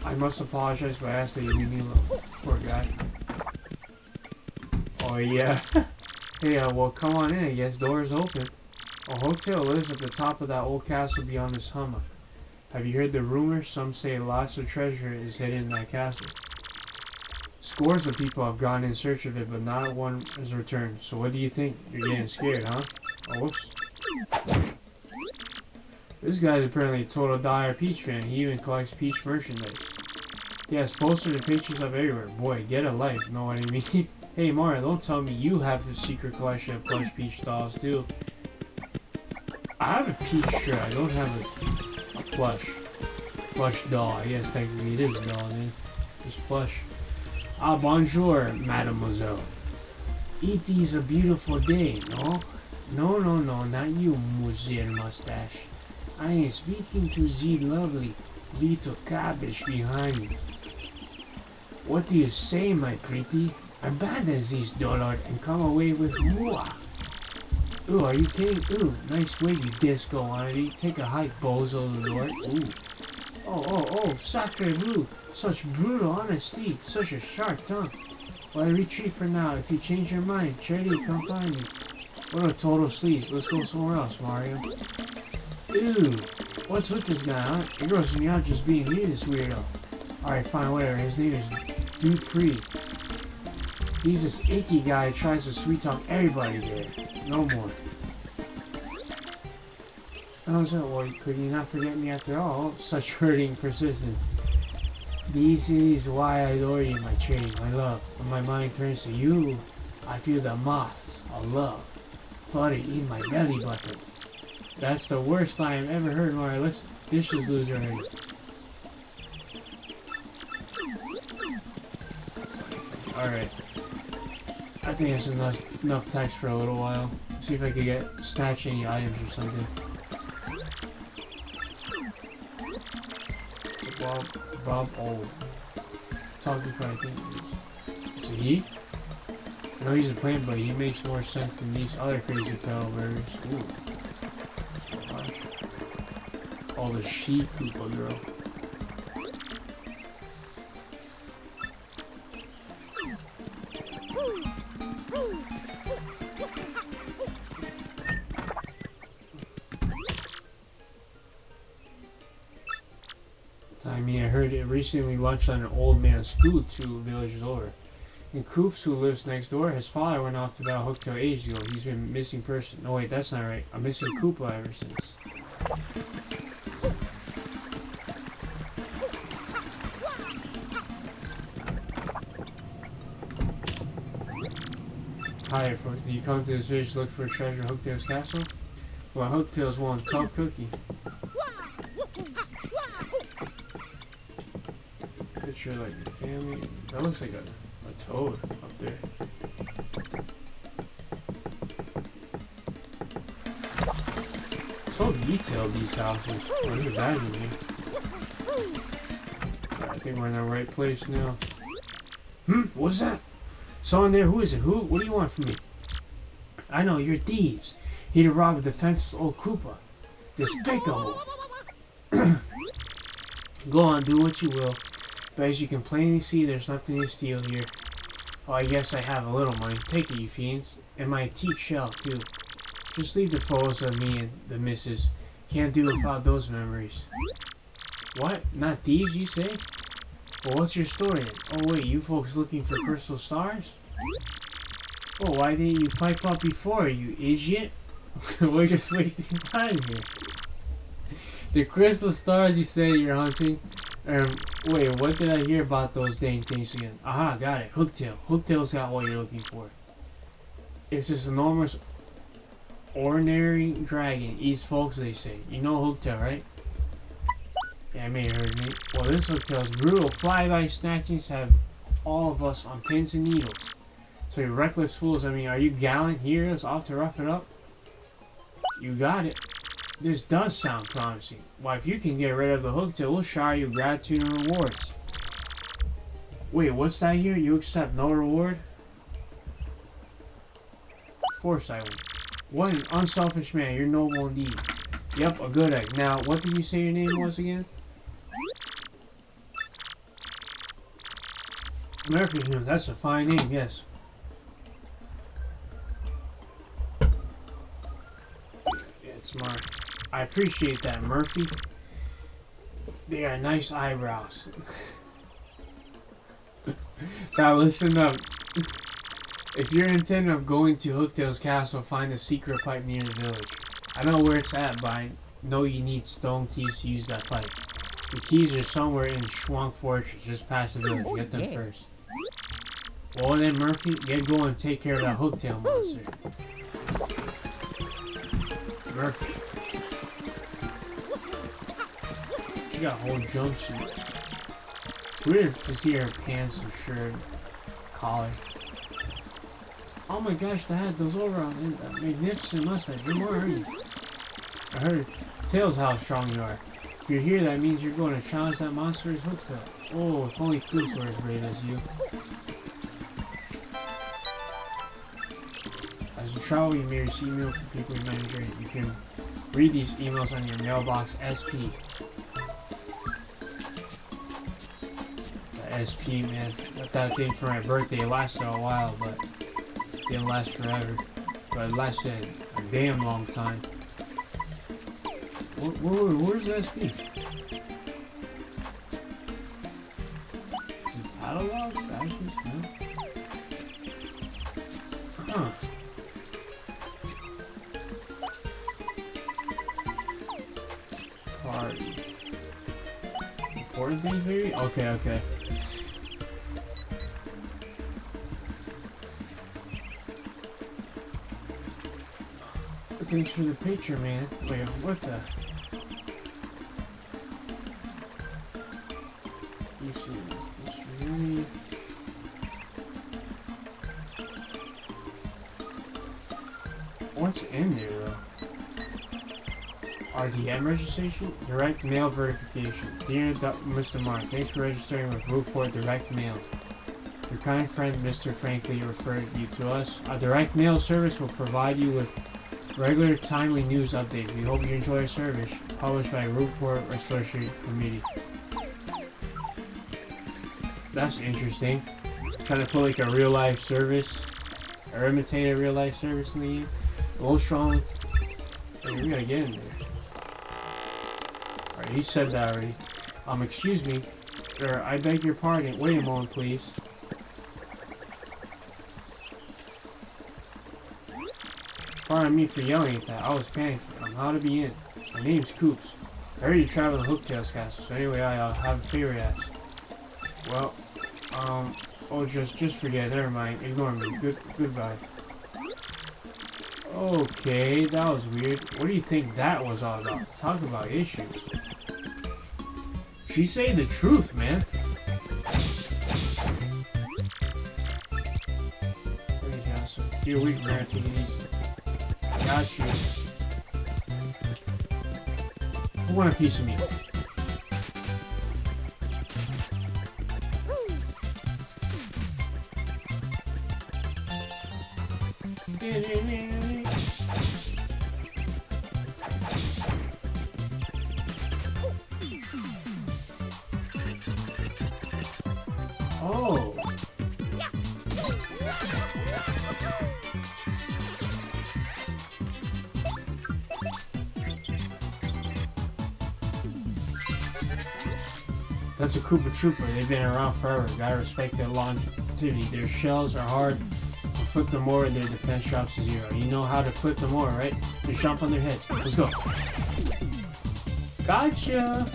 I must apologize, but I ask that you leave me alone. Poor guy. Oh yeah. Hey, well come on in, I guess. Door's open. A hotel lives at the top of that old castle beyond this hummock. Have you heard the rumors? Some say lots of treasure is hidden in that castle. Scores of people have gone in search of it, but not one has returned. So what do you think? You're getting scared, huh? Oh, whoops. This guy's apparently a total dire Peach fan. He even collects Peach merchandise. He has posters and pictures of everywhere. Boy, get a life, know what I mean? Hey Mario, don't tell me you have a secret collection of plush Peach dolls too. I have a Peach shirt, I don't have a plush doll. I guess technically it is a doll, man. It's plush. Ah, bonjour, mademoiselle. It is a beautiful day, no? No, not you, Monsieur Mustache. I am speaking to the lovely little cabbage behind me. What do you say, my pretty? Abandon this dullard and come away with moi. Ooh, are you kidding? Ooh, nice way, you disco oddity. Take a hike, bozo lord. Ooh. Oh, sacre bleu. Such brutal honesty. Such a sharp tongue. Well, I retreat for now. If you change your mind, Charity, come find me. What a total sleaze. Let's go somewhere else, Mario. Ew. What's with this guy, huh? It grosses me out just being near this weirdo. Alright, fine, whatever. His name is Dupree. He's this icky guy who tries to sweet talk everybody there. No more. Oh, so, well, could you not forget me after all? Such hurting persistence. This is why I adore you, my cherry, my love. When my mind turns to you, I feel the moths of love fluttering in my belly button. That's the worst line I've ever heard, Mario. Let's dishes loser already. Alright. I think that's enough text for a little while. Let's see if I can snatch any items or something. It's a Bob Old. Talking for I think is it he? I know he's a plant, but he makes more sense than these other crazy pedal birds. Ooh. Oh, the sheep Koopa girl. I heard it recently launched on an old man's school 2 villages over. And Koops, who lives next door, his father went off to Battle Hooktail ages ago. He's been missing person. No wait, that's not right. I'm missing Koopa ever since. Hi folks, do you come to this village to look for a treasure Hooktail's castle? Well, Hooktail's one tough cookie. Picture like the family. That looks like a toad up there. So detailed, these houses. There's a bag in here. I think we're in the right place now. What's that? Someone there? Who is it? Who? What do you want from me? I know, you're thieves. Here to rob a defenseless old Koopa. Despicable. Go on, do what you will. But as you can plainly see, there's nothing to steal here. Oh, I guess I have a little money. Take it, you fiends. And my antique shell, too. Just leave the photos of me and the missus. Can't do without those memories. What? Not these, you say? Well, what's your story then? Oh, wait, you folks looking for crystal stars? Oh, why didn't you pipe up before, you idiot? We're just wasting time here. The crystal stars you say you're hunting? Wait, what did I hear about those dang things again? Aha, got it. Hooktail. Hooktail's got what you're looking for. It's this enormous, ordinary dragon. Eats folks, they say. You know Hooktail, right? Yeah, I may have heard me. Well, this Hooktail's brutal flyby snatchings have all of us on pins and needles. So you reckless fools, I mean, are you gallant heroes off to rough it up? You got it. This does sound promising. Why, if you can get rid of the hooktail, we'll shower you gratitude and rewards. Wait, what's that here? You accept no reward? Of course I will. What an unselfish man. You're noble indeed. Yep, a good egg. Now, what did you say your name was again? Murphy. That's a fine name, yes. Yeah, it's Mark. I appreciate that, Murphy. They are nice eyebrows. Now listen up. If you're intending of going to Hooktail's castle, find a secret pipe near the village. I know where it's at, but I know you need stone keys to use that pipe. The keys are somewhere in Schwank Fortress, just past the village. Get them first. Well then, Murphy, get going and take care of that Hooktail monster. Murphy. She got a whole jumpsuit. It's weird to see her pants and shirt, collar. Oh my gosh, Dad, those over on that magnificent mustache. Who are you? I heard Tails how strong you are. If you're here, that means you're going to challenge that monster's Hooktail. Oh, if only Koops were as brave as you. As you travel, you may receive emails from people you might enjoy. You can read these emails on your mailbox SP. The SP, man. Got that thing for my birthday. It lasted a while, but didn't last forever. But it lasted a damn long time. Where's the SP? Is it title log? Badges? No? Huh. Party. Important things, maybe? Okay. Thanks for the picture, man. Wait, what the? You see this really? What's in there, though? RDM registration? Direct mail verification. Dear Mr. Mark, thanks for registering with Rootport Direct Mail. Your kind friend, Mr. Franklin, referred you to us. A direct mail service will provide you with regular, timely news updates. We hope you enjoy our service. Published by Rootport Restoration Committee. That's interesting. Trying to put like a real life service, or imitate a real life service in the game. A little strong. Hey, we gotta get in there. Alright, he said that already. Excuse me. Sir, I beg your pardon. Wait a moment, please. Pardon me for yelling at that. I was panicking on how to be in. My name's Koops. I heard you travel to Hooktail's castle, so anyway, I have a favor to ask. Well, just forget it. Never mind. Ignore me. Goodbye. Okay, that was weird. What do you think that was all about? Talk about issues. She say the truth, man. Hey, Johnson. You're weak, man. Take it easy. Got you. I want a piece of meat. Oh. That's a Koopa Trooper. They've been around forever. Gotta respect their longevity. Their shells are hard. To flip them over, their defense drops to 0. You know how to flip them over, right? Just jump on their heads. Let's go. Gotcha!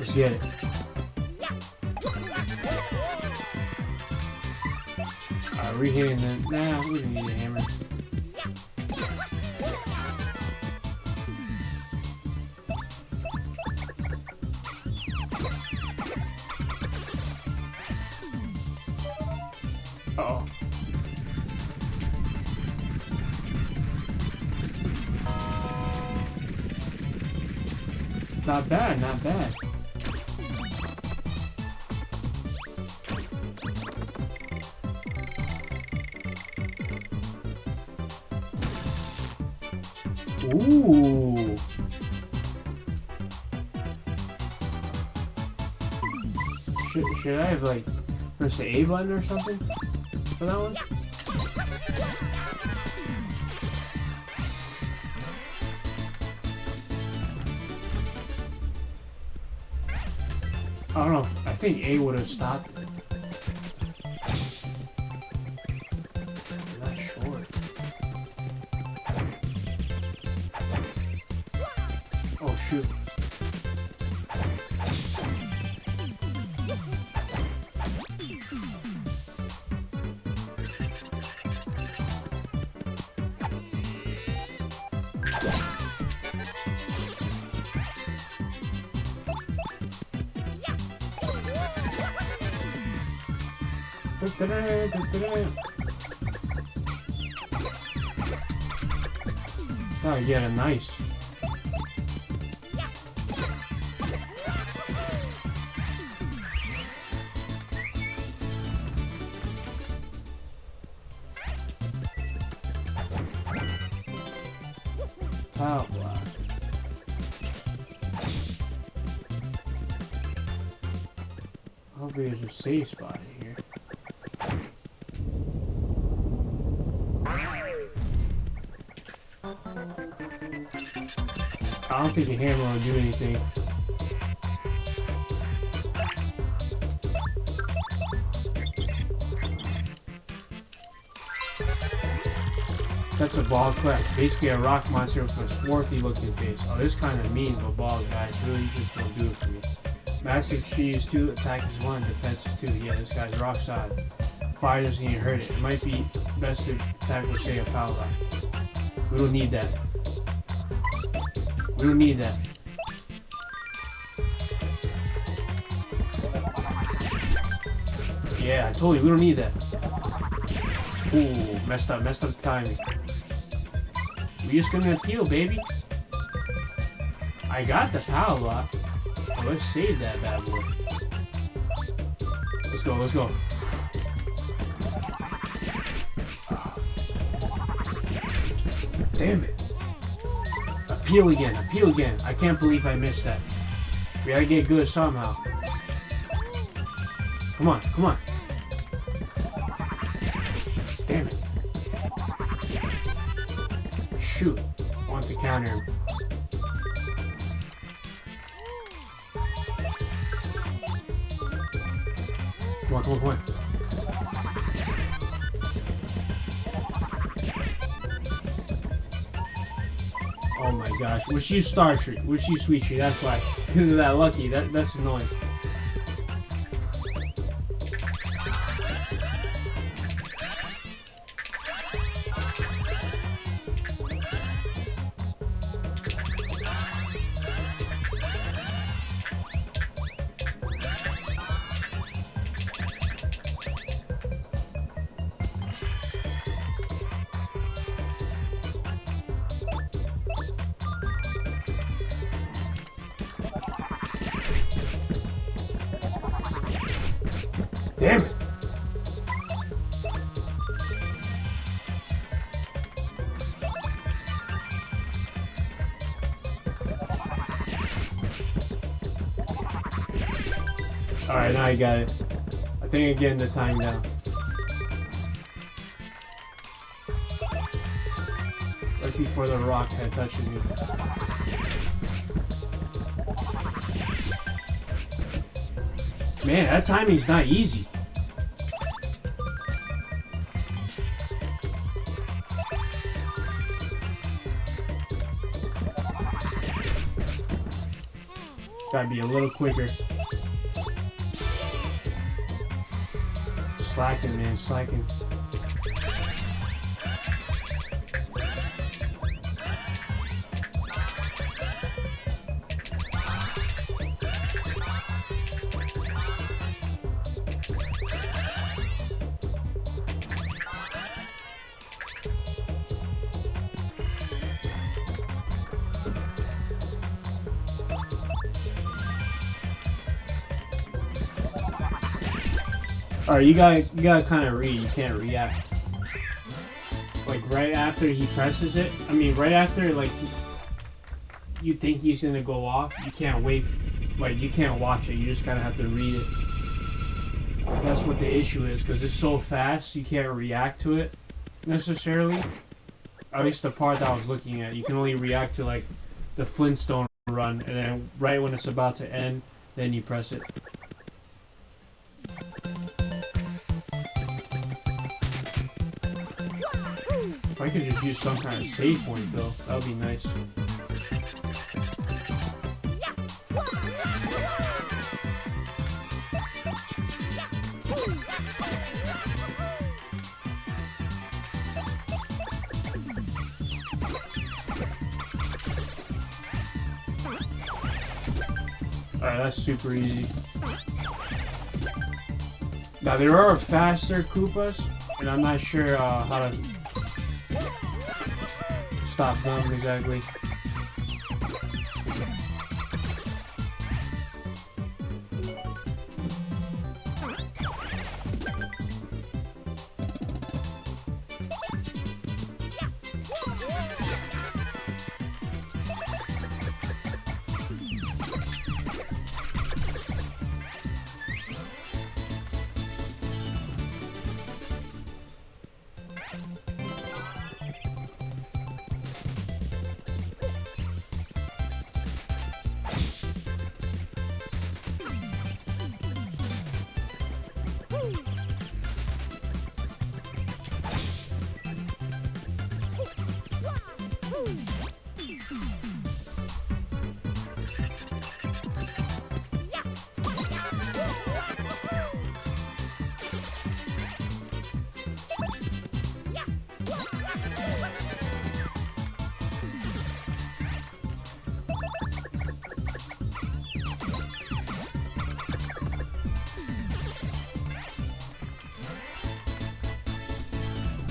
Let's get it. Re-hitting the... Nah, we didn't need a hammer. Uh-oh. Not bad, not bad. Ooh. Should I have like press the A button or something for that one? I don't know. I think A would have stopped it. I'm not sure. Oh shoot. Oh, yeah, nice. Oh, wow. Hopefully there's a safe spot in here. I don't think a hammer will do anything. That's a ball clef. Basically a rock monster with a swarthy looking face. Oh, this kind of mean of a ball, guys. Really just don't do it for me. Max HP is 2, attack is 1, defense is 2. Yeah, this guy's rock solid. Fire doesn't even hurt it. It might be best to attack with, say, a power line. We don't need that. We don't need that. Yeah, I told you, we don't need that. Ooh, messed up the timing. We're just gonna appeal, baby. I got the power block. Oh, let's save that bad boy. Let's go, let's go. Damn it. Appeal again, appeal again. I can't believe I missed that. We gotta get good somehow. Come on, come on. Damn it. Shoot. I want to counter him. Come on, come on, come on. Oh my gosh. Was she Star Tree? Was she Sweet Tree? That's why. Because of that Lucky. That's annoying. Damn it! Alright, now I got it. I think I'm getting the time down. Right before the rock had touched me. Man, that timing's not easy. Gotta be a little quicker. Slacking, man, slacking. Alright, you gotta kind of read. You can't react. Like right after he presses it. I mean, right after like you think he's gonna go off. You can't wait. Like you can't watch it. You just kind of have to read it. That's what the issue is, because it's so fast. You can't react to it necessarily. At least the part that I was looking at, you can only react to like the Flintstone run, and then right when it's about to end, then you press it. If I could just use some kind of save point though, that would be nice. Alright, that's super easy. Now there are faster Koopas, and I'm not sure how to stop them exactly.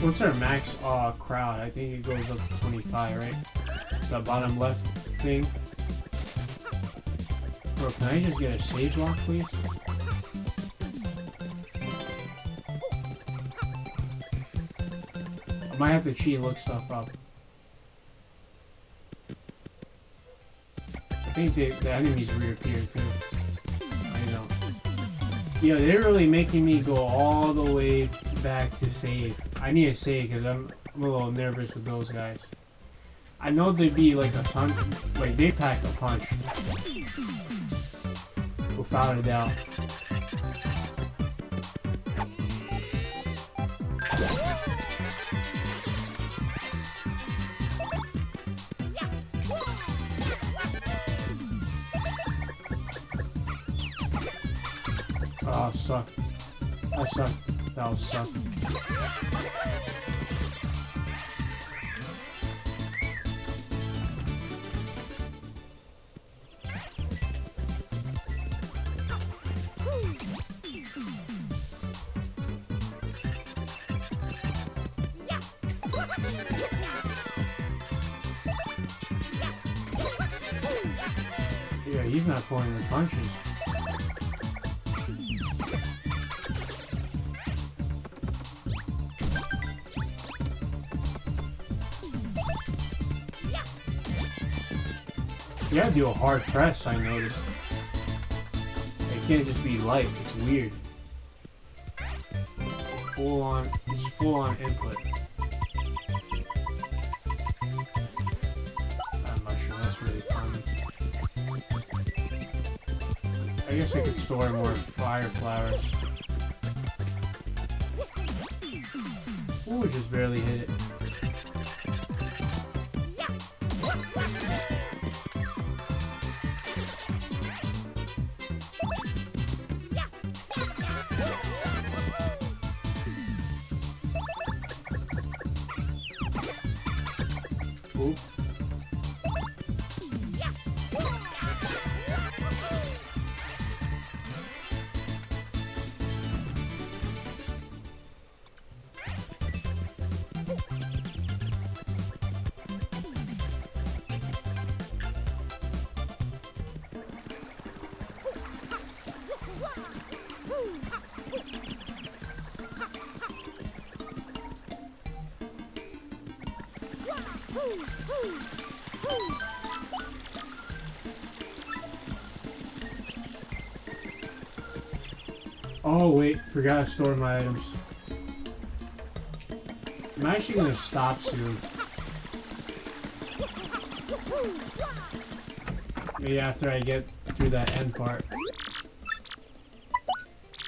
What's our max crowd? I think it goes up to 25, right? It's that bottom left thing. Bro, can I just get a sage lock, please? I might have to cheat and look stuff up. I think the enemies reappear too. I know. Yeah, they're really making me go all the way back to save. I need to save because I'm a little nervous with those guys. I know they'd be like a ton, like they pack a punch. Without a doubt. Oh, suck. That sucked. That was suck. Yeah, he's not pulling the punches. You gotta do a hard press, I noticed. It can't just be light, it's weird. It's full on input. I'm not sure that's really fun. I guess I could store more fire flowers. Ooh, just barely hit it. Oop. Oh wait, forgot to store my items. I'm actually gonna stop soon. Maybe after I get through that end part.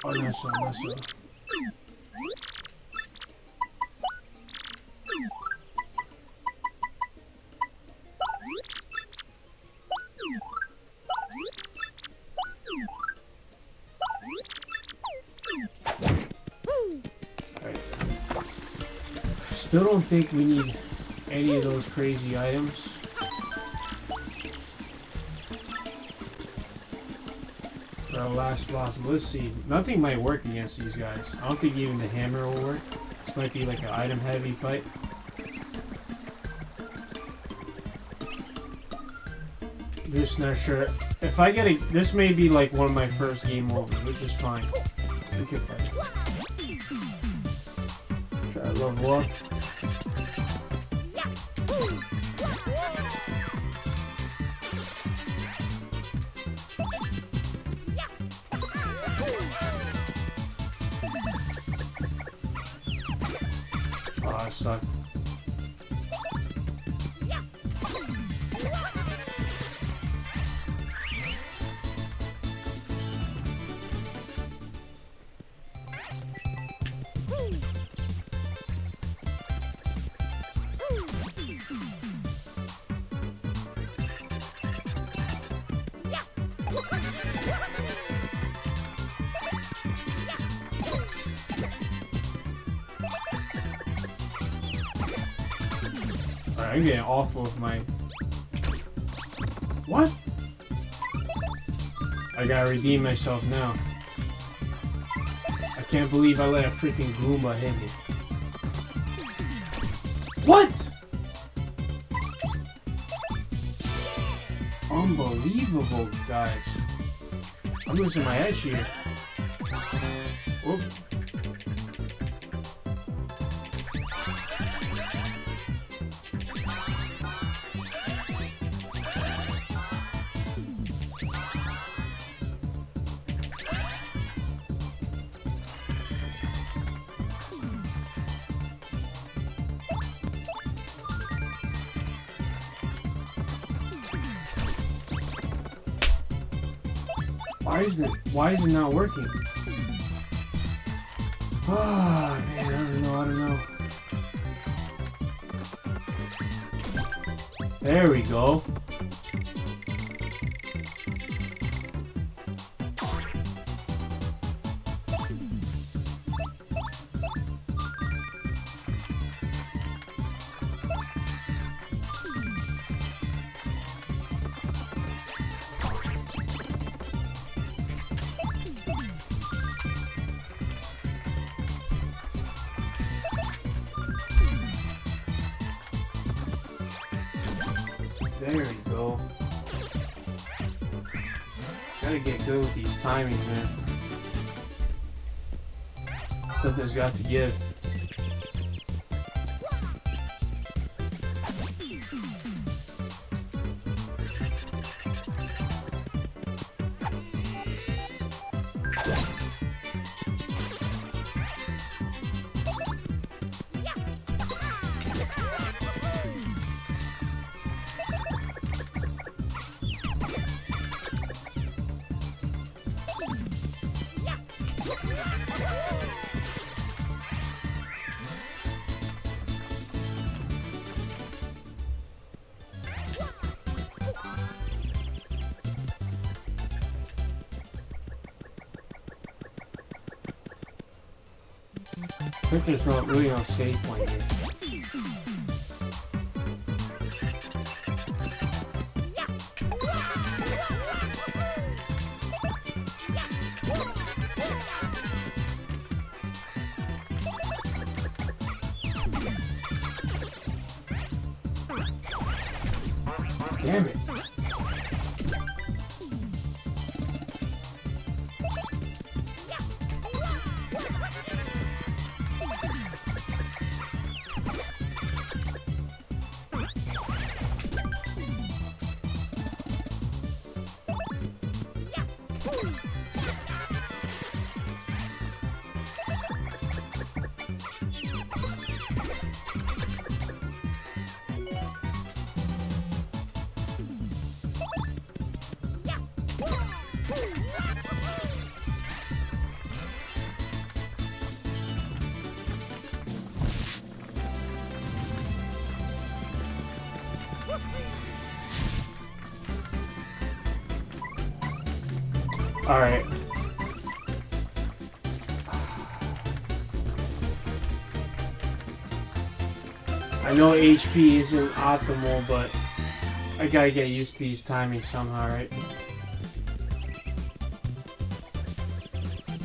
Oh no, so, no, so. Still don't think we need any of those crazy items. For our last boss, let's see. Nothing might work against these guys. I don't think even the hammer will work. This might be like an item heavy fight. Just not sure. If I get a, this may be like one of my first game overs, which is fine. We can fight. Try to level up. Oh, I suck. I'm getting awful with my... What? I gotta redeem myself now. I can't believe I let a freaking Goomba hit me. What? Unbelievable, guys. I'm losing my edge here. Whoop. Why is it not working? Ah, man, I don't know. There we go. There we go. Gotta get good with these timings, man. Something's got to give. I think there's really no save point here. Damn it. Alright. I know HP isn't optimal, but I gotta get used to these timings somehow, right?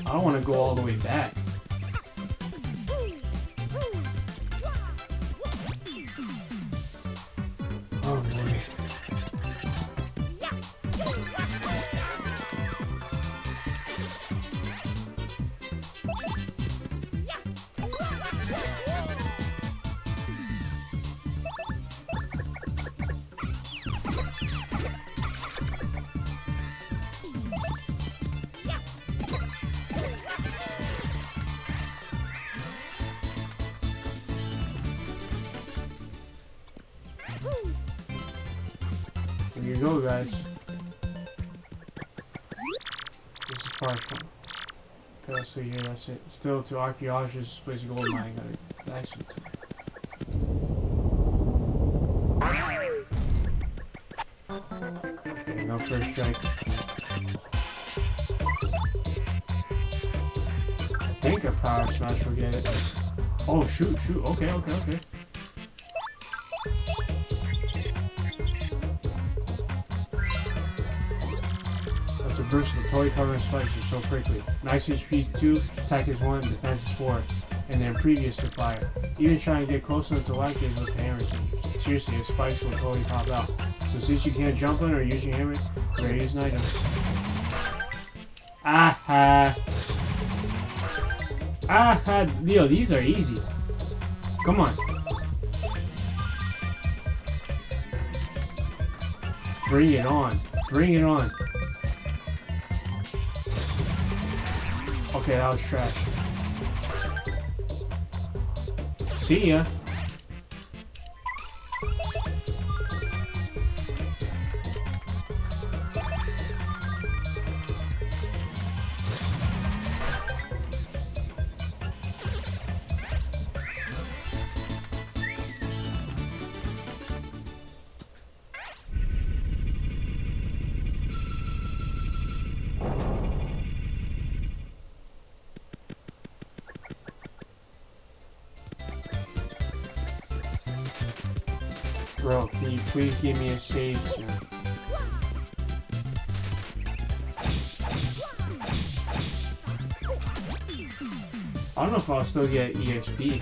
I don't want to go all the way back. Oh boy. Here you go, guys. This is partial. So here, that's it. Still to archaeologists, place a gold mine. Got it. Excellent. Okay, no first strike. I think a power smash will get it. Oh shoot, shoot. Okay, okay, okay. That's a burst of totally covering spikes. You're so prickly. Nice HP 2, attack is 1, defense is 4, and then previous to fire. Even trying to get close enough to light gaze with the hammers. Seriously, the spikes will totally pop out. So since you can't jump on or use your hammer, we're gonna use an item. Aha! Aha! Leo, these are easy. Come on. Bring it on. Bring it on. Okay, that was trash. See ya. Bro, can you please give me a save soon? I don't know if I'll still get EXP.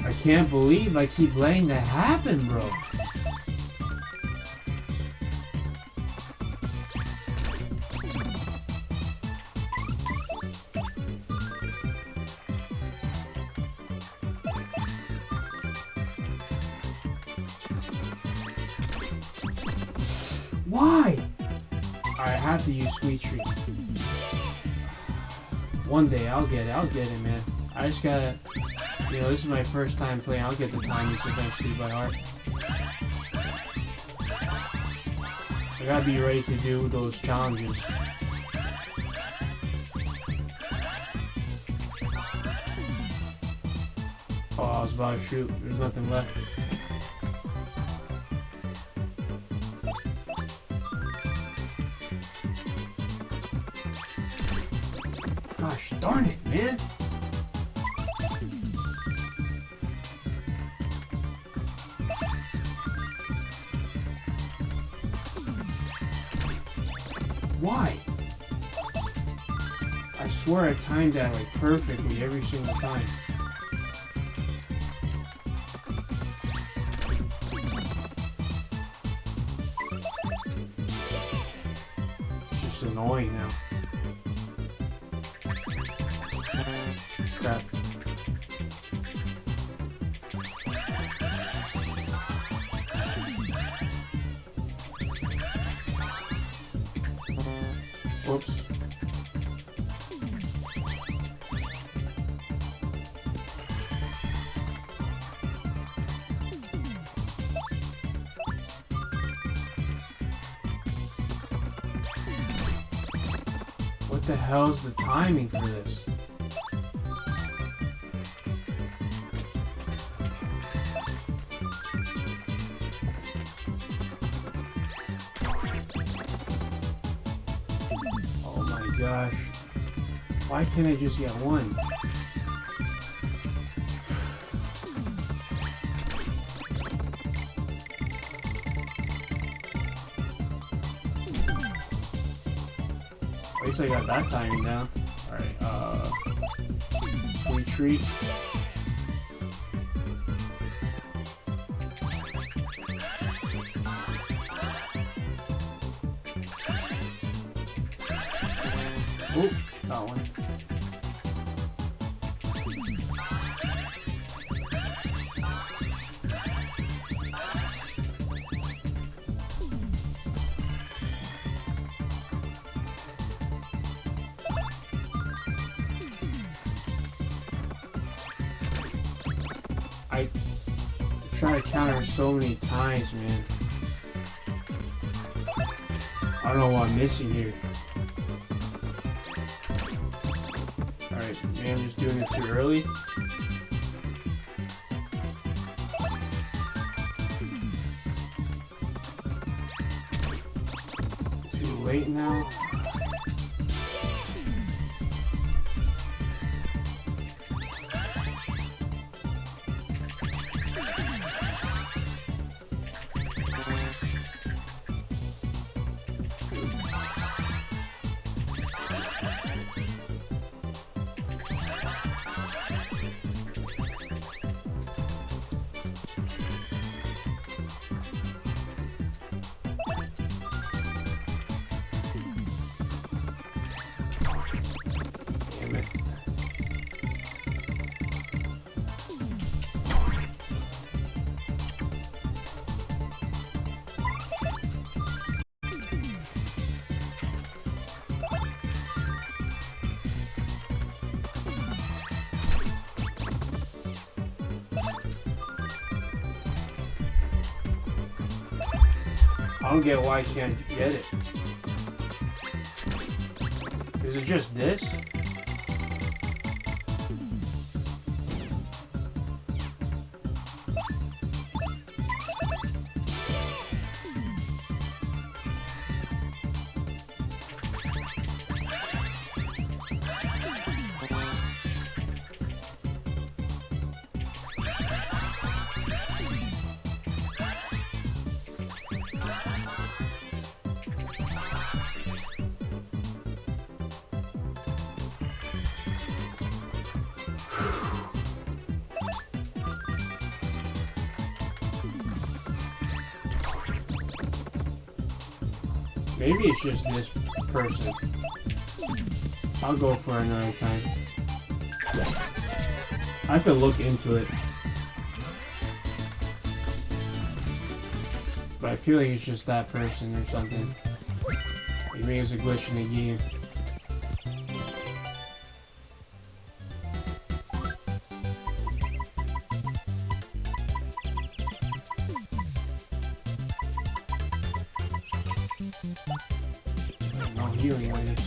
I can't believe I keep letting that happen, bro. Why? I have to use Sweet Treat. One day I'll get it, man. I just gotta, you know, this is my first time playing. I'll get the timings eventually by heart. I gotta be ready to do those challenges. Oh, I was about to shoot. There's nothing left. Gosh darn it, man. Why? I swear I timed that like perfectly every single time. It's just annoying now. Crap. Whoops. What the hell's the timing for this? Oh my gosh. Why can't I just get one? At least I got that timing down. Alright, sweet treat. Oop, got one. I try to counter so many times, man. I don't know what I'm missing here. Alright, maybe I'm just doing it too early. Too late now. Damn it. I don't get why I can't get it. Is it just this? Maybe it's just this person. I'll go for it another time. I have to look into it. But I feel like it's just that person or something. Maybe it's a glitch in the game. No healing items.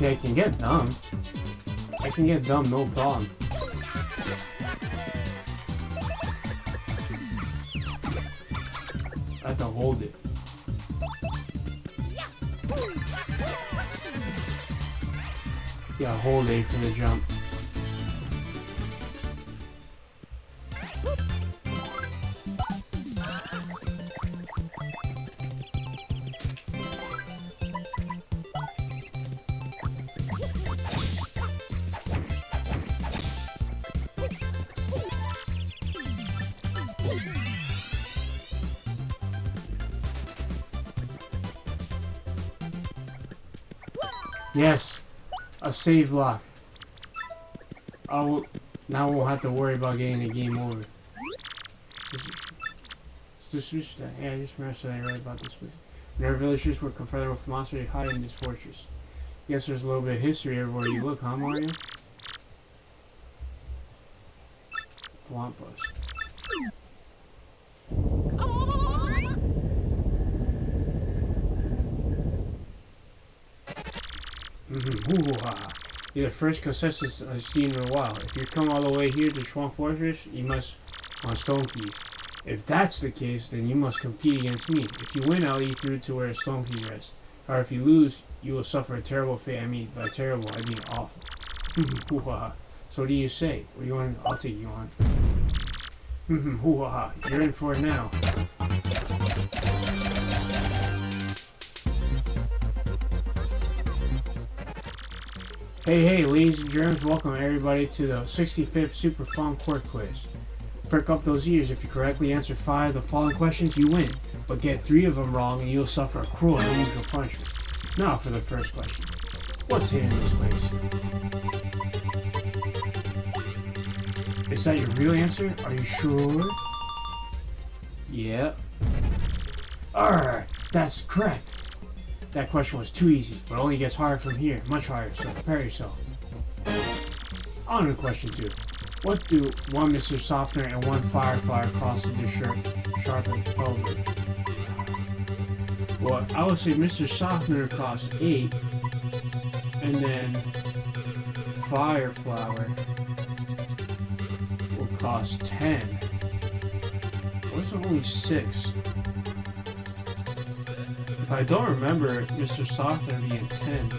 See, I can get dumb. I can get dumb, no problem. I have to hold it. Yeah, hold A for the jump. Yes, a save block. Now we'll have to worry about getting the game over. Just yeah, I just remember something I read about this place. Whenever villagers were confronted with monsters, they hide in this fortress. Guess there's a little bit of history everywhere you look, huh, Mario? Flaunt bus. You're the first contestant I've seen in a while. If you come all the way here to Schwank Fortress, you must want stone keys. If that's the case, then you must compete against me. If you win, I'll lead through to where a stone key rests. Or if you lose, you will suffer a terrible fate. I mean, by terrible, I mean awful. So what do you say? What do you want? I'll take you on. You're in for it now. Hey, ladies and germs, welcome everybody to the 65th Super Fun Court Quiz. Perk up those ears. If you correctly answer 5 of the following questions, you win. But get 3 of them wrong and you'll suffer a cruel and unusual punishment. Now for the first question. What's hidden in this place? Is that your real answer? Are you sure? Yeah. Alright, that's correct. That question was too easy, but only gets harder from here. Much harder, so prepare yourself. On to question 2. What do one Mr. Softener and one Firefly cross into sharpened pulver? Well, I would say Mr. Softener costs 8, and then Fireflower will cost 10. What's only 6? If I don't remember Mr. Softener being 10.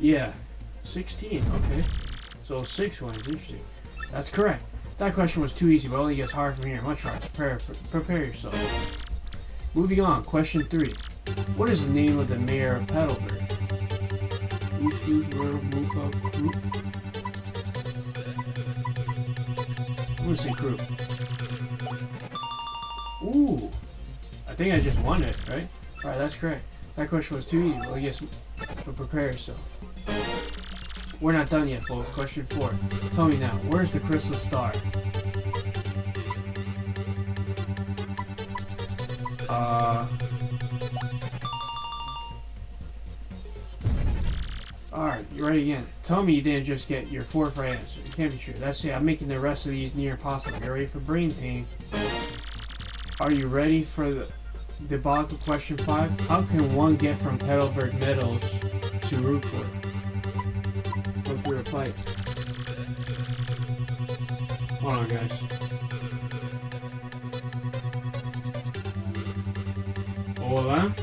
Yeah, 16, okay. So 6 wins, interesting. That's correct. That question was too easy, but only gets harder from here. Much harder. Prepare yourself. Moving on, question 3. What is the name of the mayor of Petalburg? Goose Goose World Mooka Group? I'm gonna say group. Ooh. I think I just won it, right? Alright, that's correct. That question was too easy, well, yes, so prepare yourself. We're not done yet, folks. Question 4. Tell me now, where's the crystal star? Alright, you ready again. Tell me you didn't just get your 4th right answer. It can't be true. That's it. I'm making the rest of these near impossible. Get ready for brain pain. Are you ready for the debacle question 5? How can one get from Petalburg Meadows to Rootport? Go through a fight. Hold on, guys. Hola.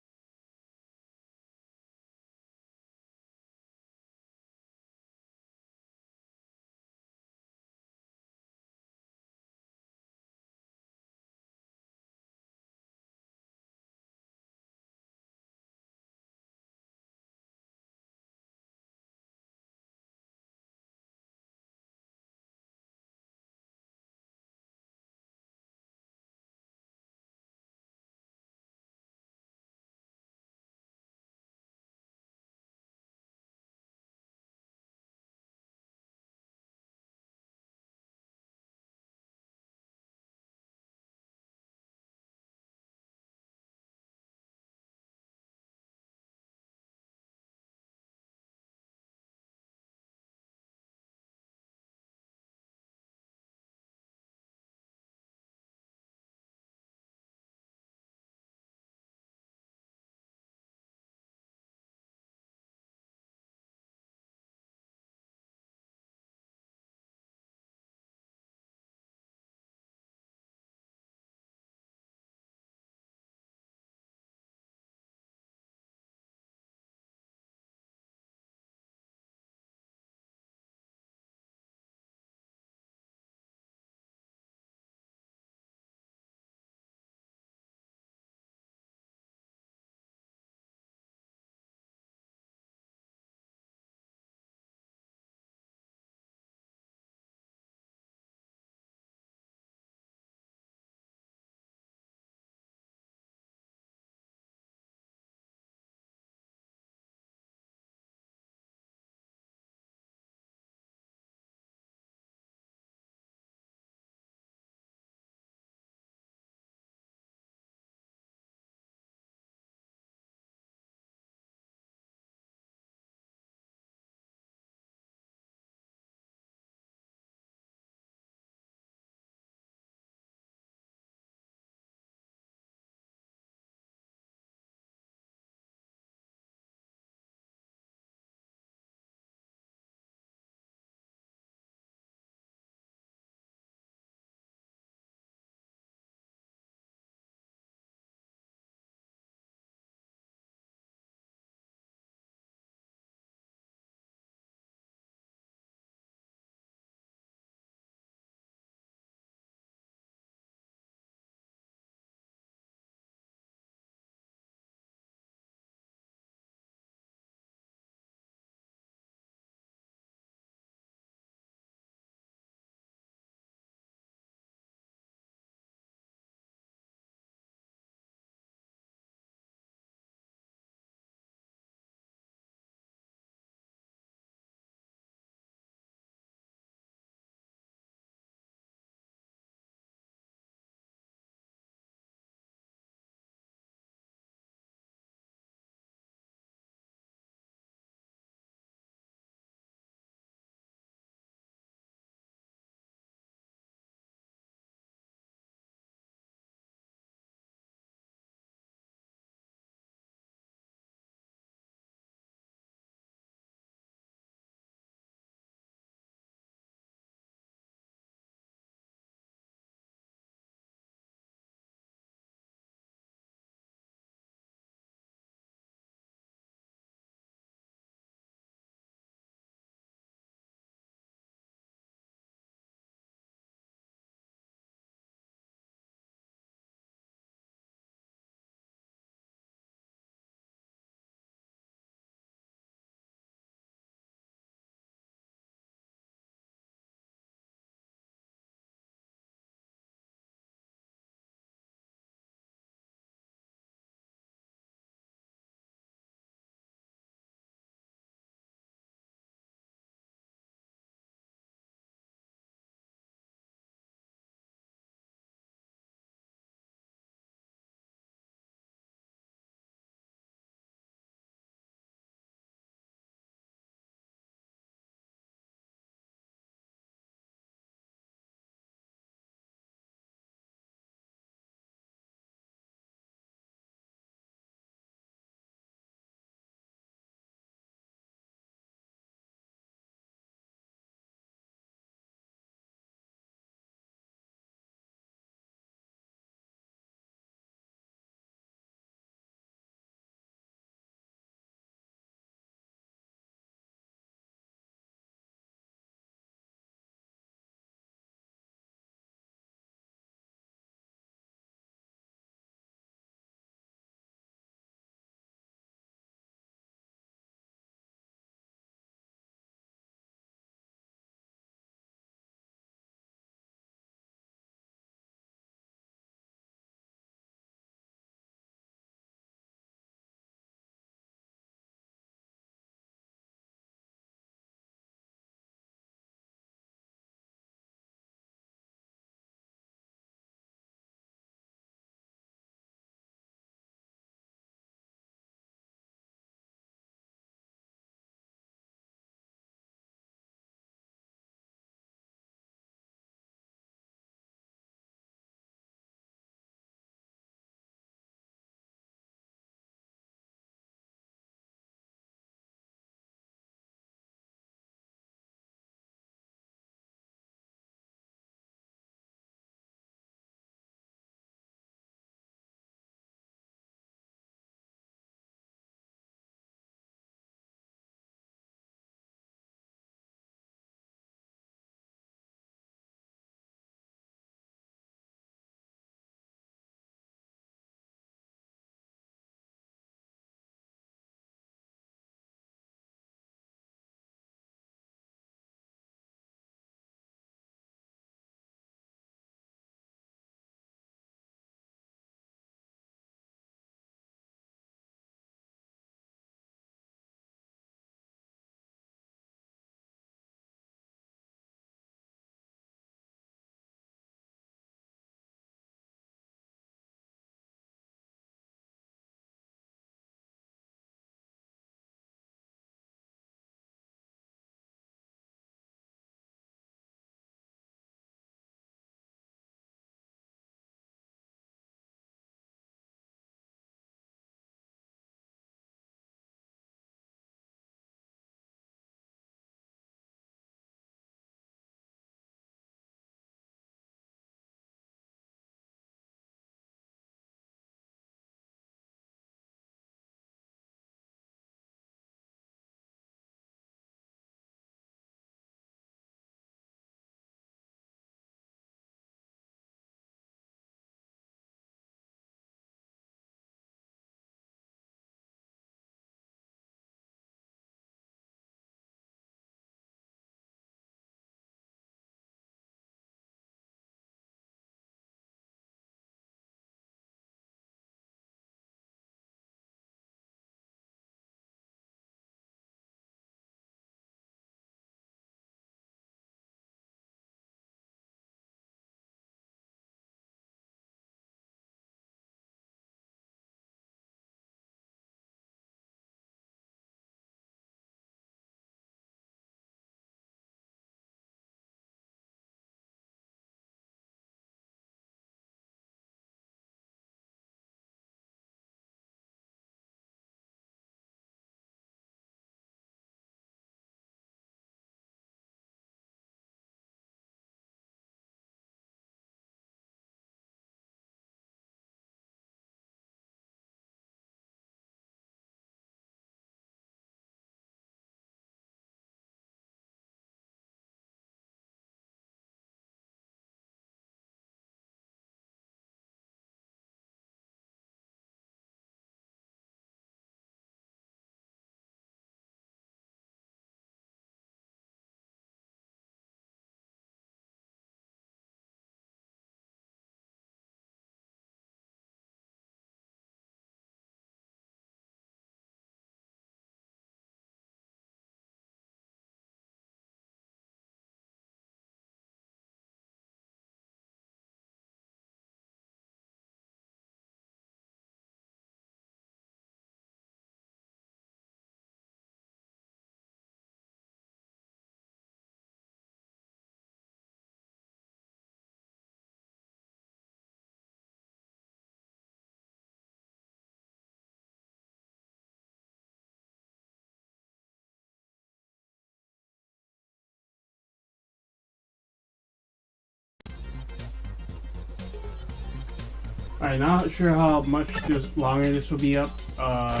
Alright, not sure how much longer this will be up. I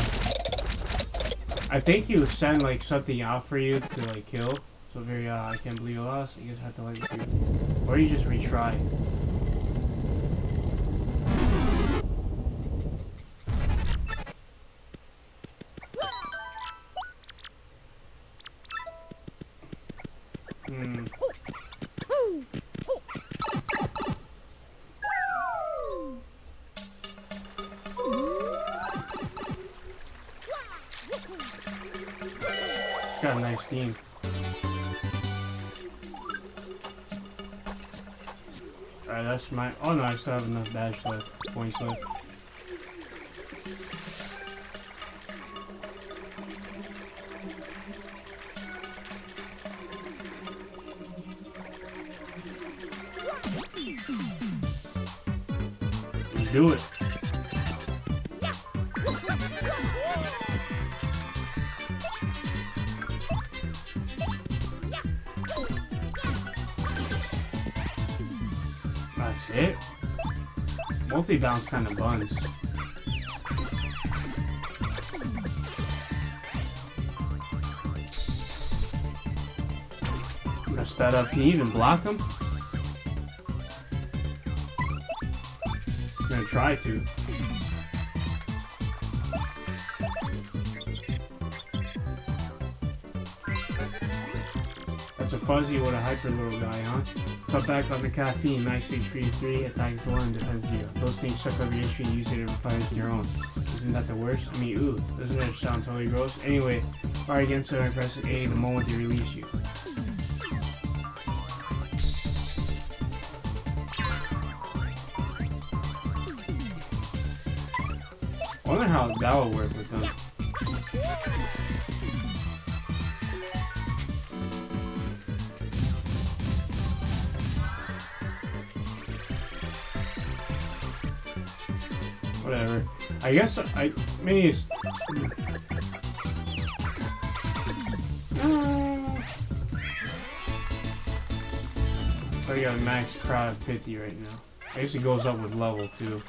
think he will send like something out for you to like kill. So very I can't believe you lost. I guess I have to let it do. Or you just retry. It's got a nice theme. Alright, that's my... Oh no, I still have enough badge left. Points left. Let's do it. That's it. Multi-bounce kind of buns. Mess that up. Can you even block him? I'm gonna try to. That's a fuzzy with a hyper little guy, huh? Cut back on the caffeine, max HP 3, attacks 1, defense 0. Those things suck up your HP and use it replenishes your own. Isn't that the worst? I mean, ooh, doesn't that sound totally gross? Anyway, fire against it and press A the moment they release you. I wonder how that will work with them. Whatever. I guess maybe it's... So I got a max crowd of 50 right now. I guess it goes up with level too.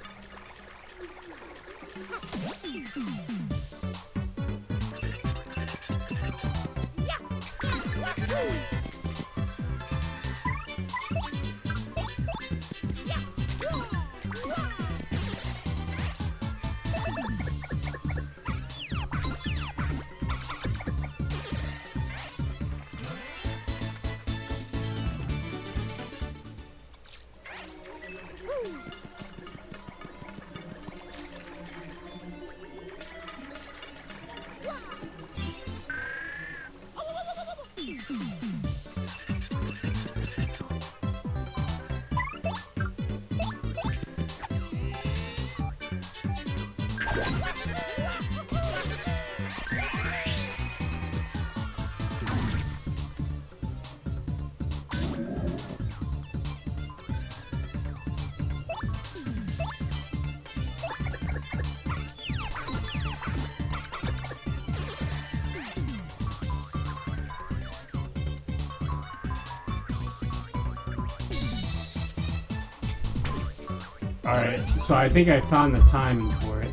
Alright, so I think I found the timing for it.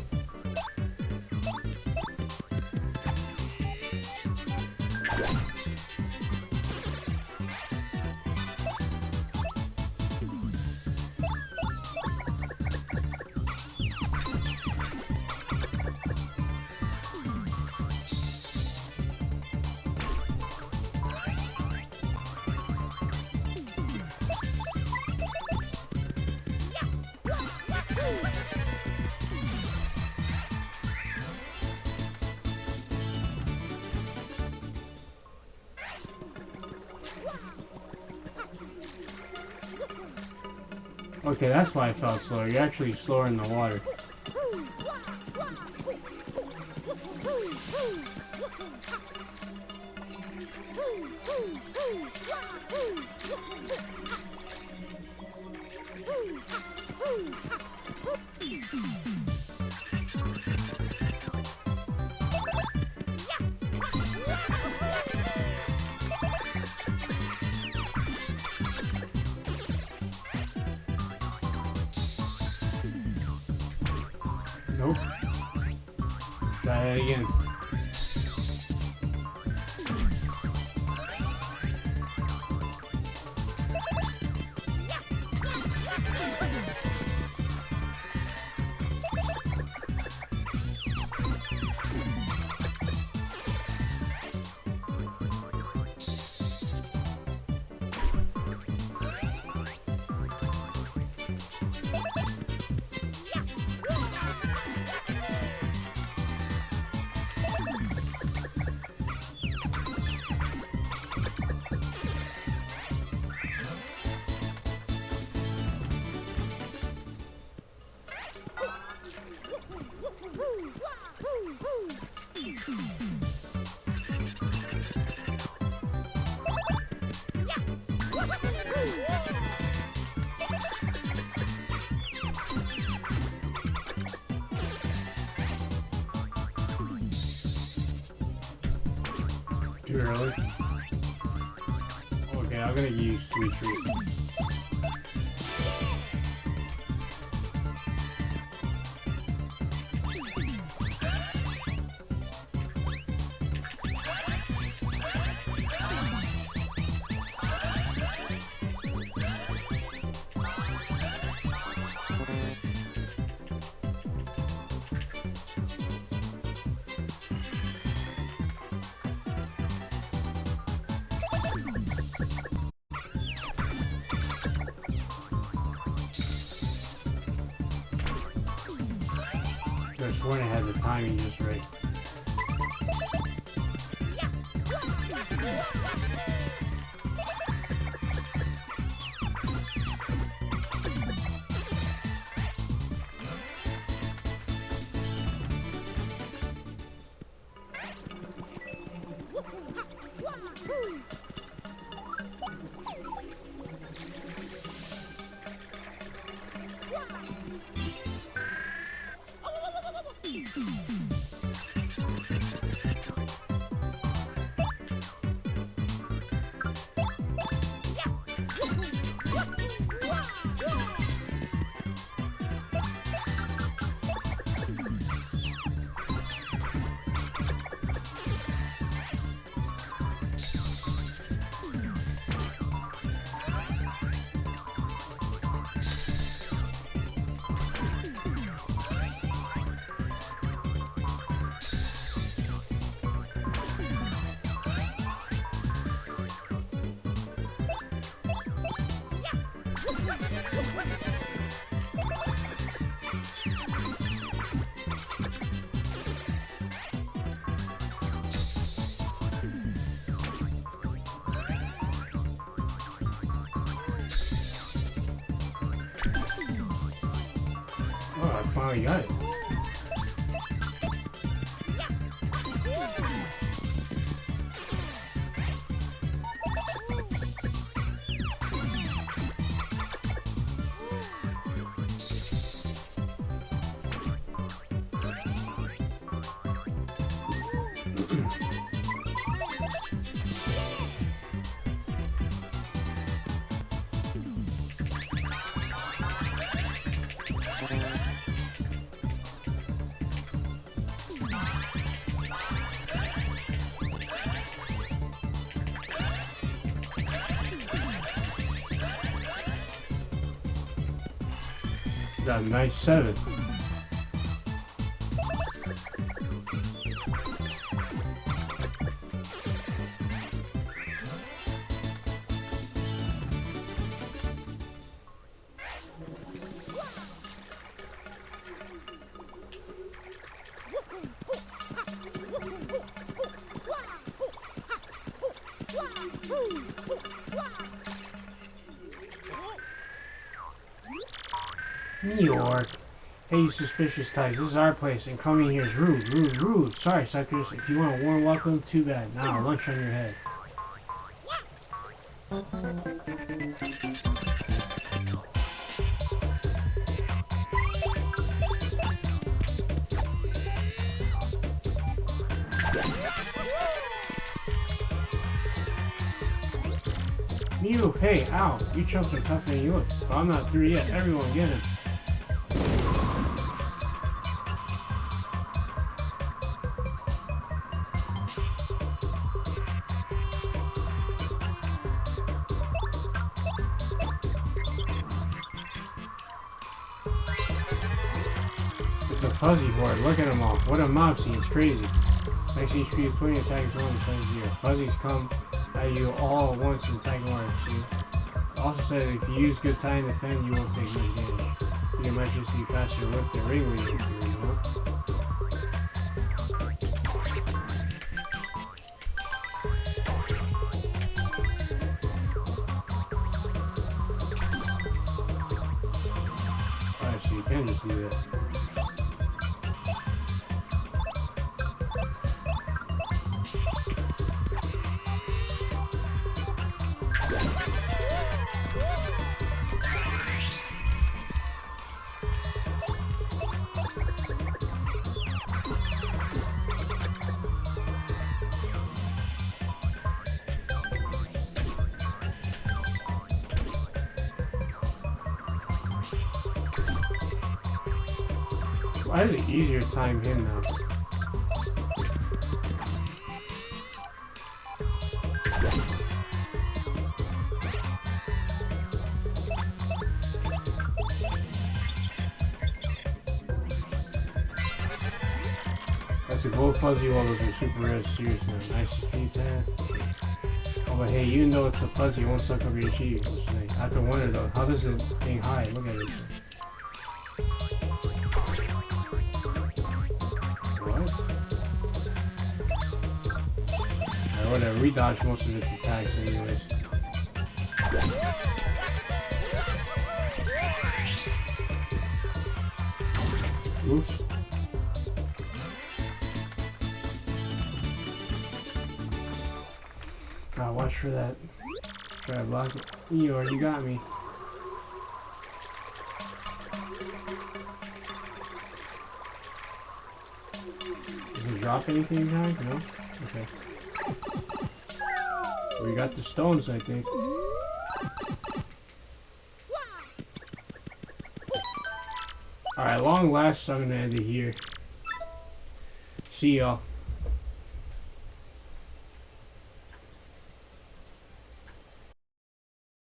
Okay, that's why I felt slower. You're actually slower in the water. Nope. Try that again. Too early. Okay, I'm gonna use Sweet Treat. I swear I had the timing just right. Oh, I finally got it. Got a nice 7. New York. Hey, you suspicious types, this is our place, and coming here is rude, rude, rude. Sorry, suckers. If you want a warm welcome, too bad. Now, lunch on your head. Mew, hey, ow. You chumps are tougher than you look. But I'm not through yet. Everyone get him. It's a fuzzy horde. Look at them all. What a mob scene. It's crazy. Max HP is 20, attack is 1, defense 0. Fuzzies come at you all at once and attack 1. It also said if you use good time to defend, you won't take much damage. You might just be faster with the ringleader, you know? Alright, so you can just do that. Why is it easier to time him now? That's a gold fuzzy levels are super rare, serious man. Nice feet, 10. Oh, but hey, even though it's a fuzzy, it won't suck up your chi. I have to wonder though, how does it hang high? Look at this thing. Whatever, we dodged most of its attacks anyways. Oops. Gotta watch for that. Try to block it. You already got me. Does it drop anything behind? No? Okay. We got the stones, I think. Alright, long last, I'm gonna end it here. See y'all.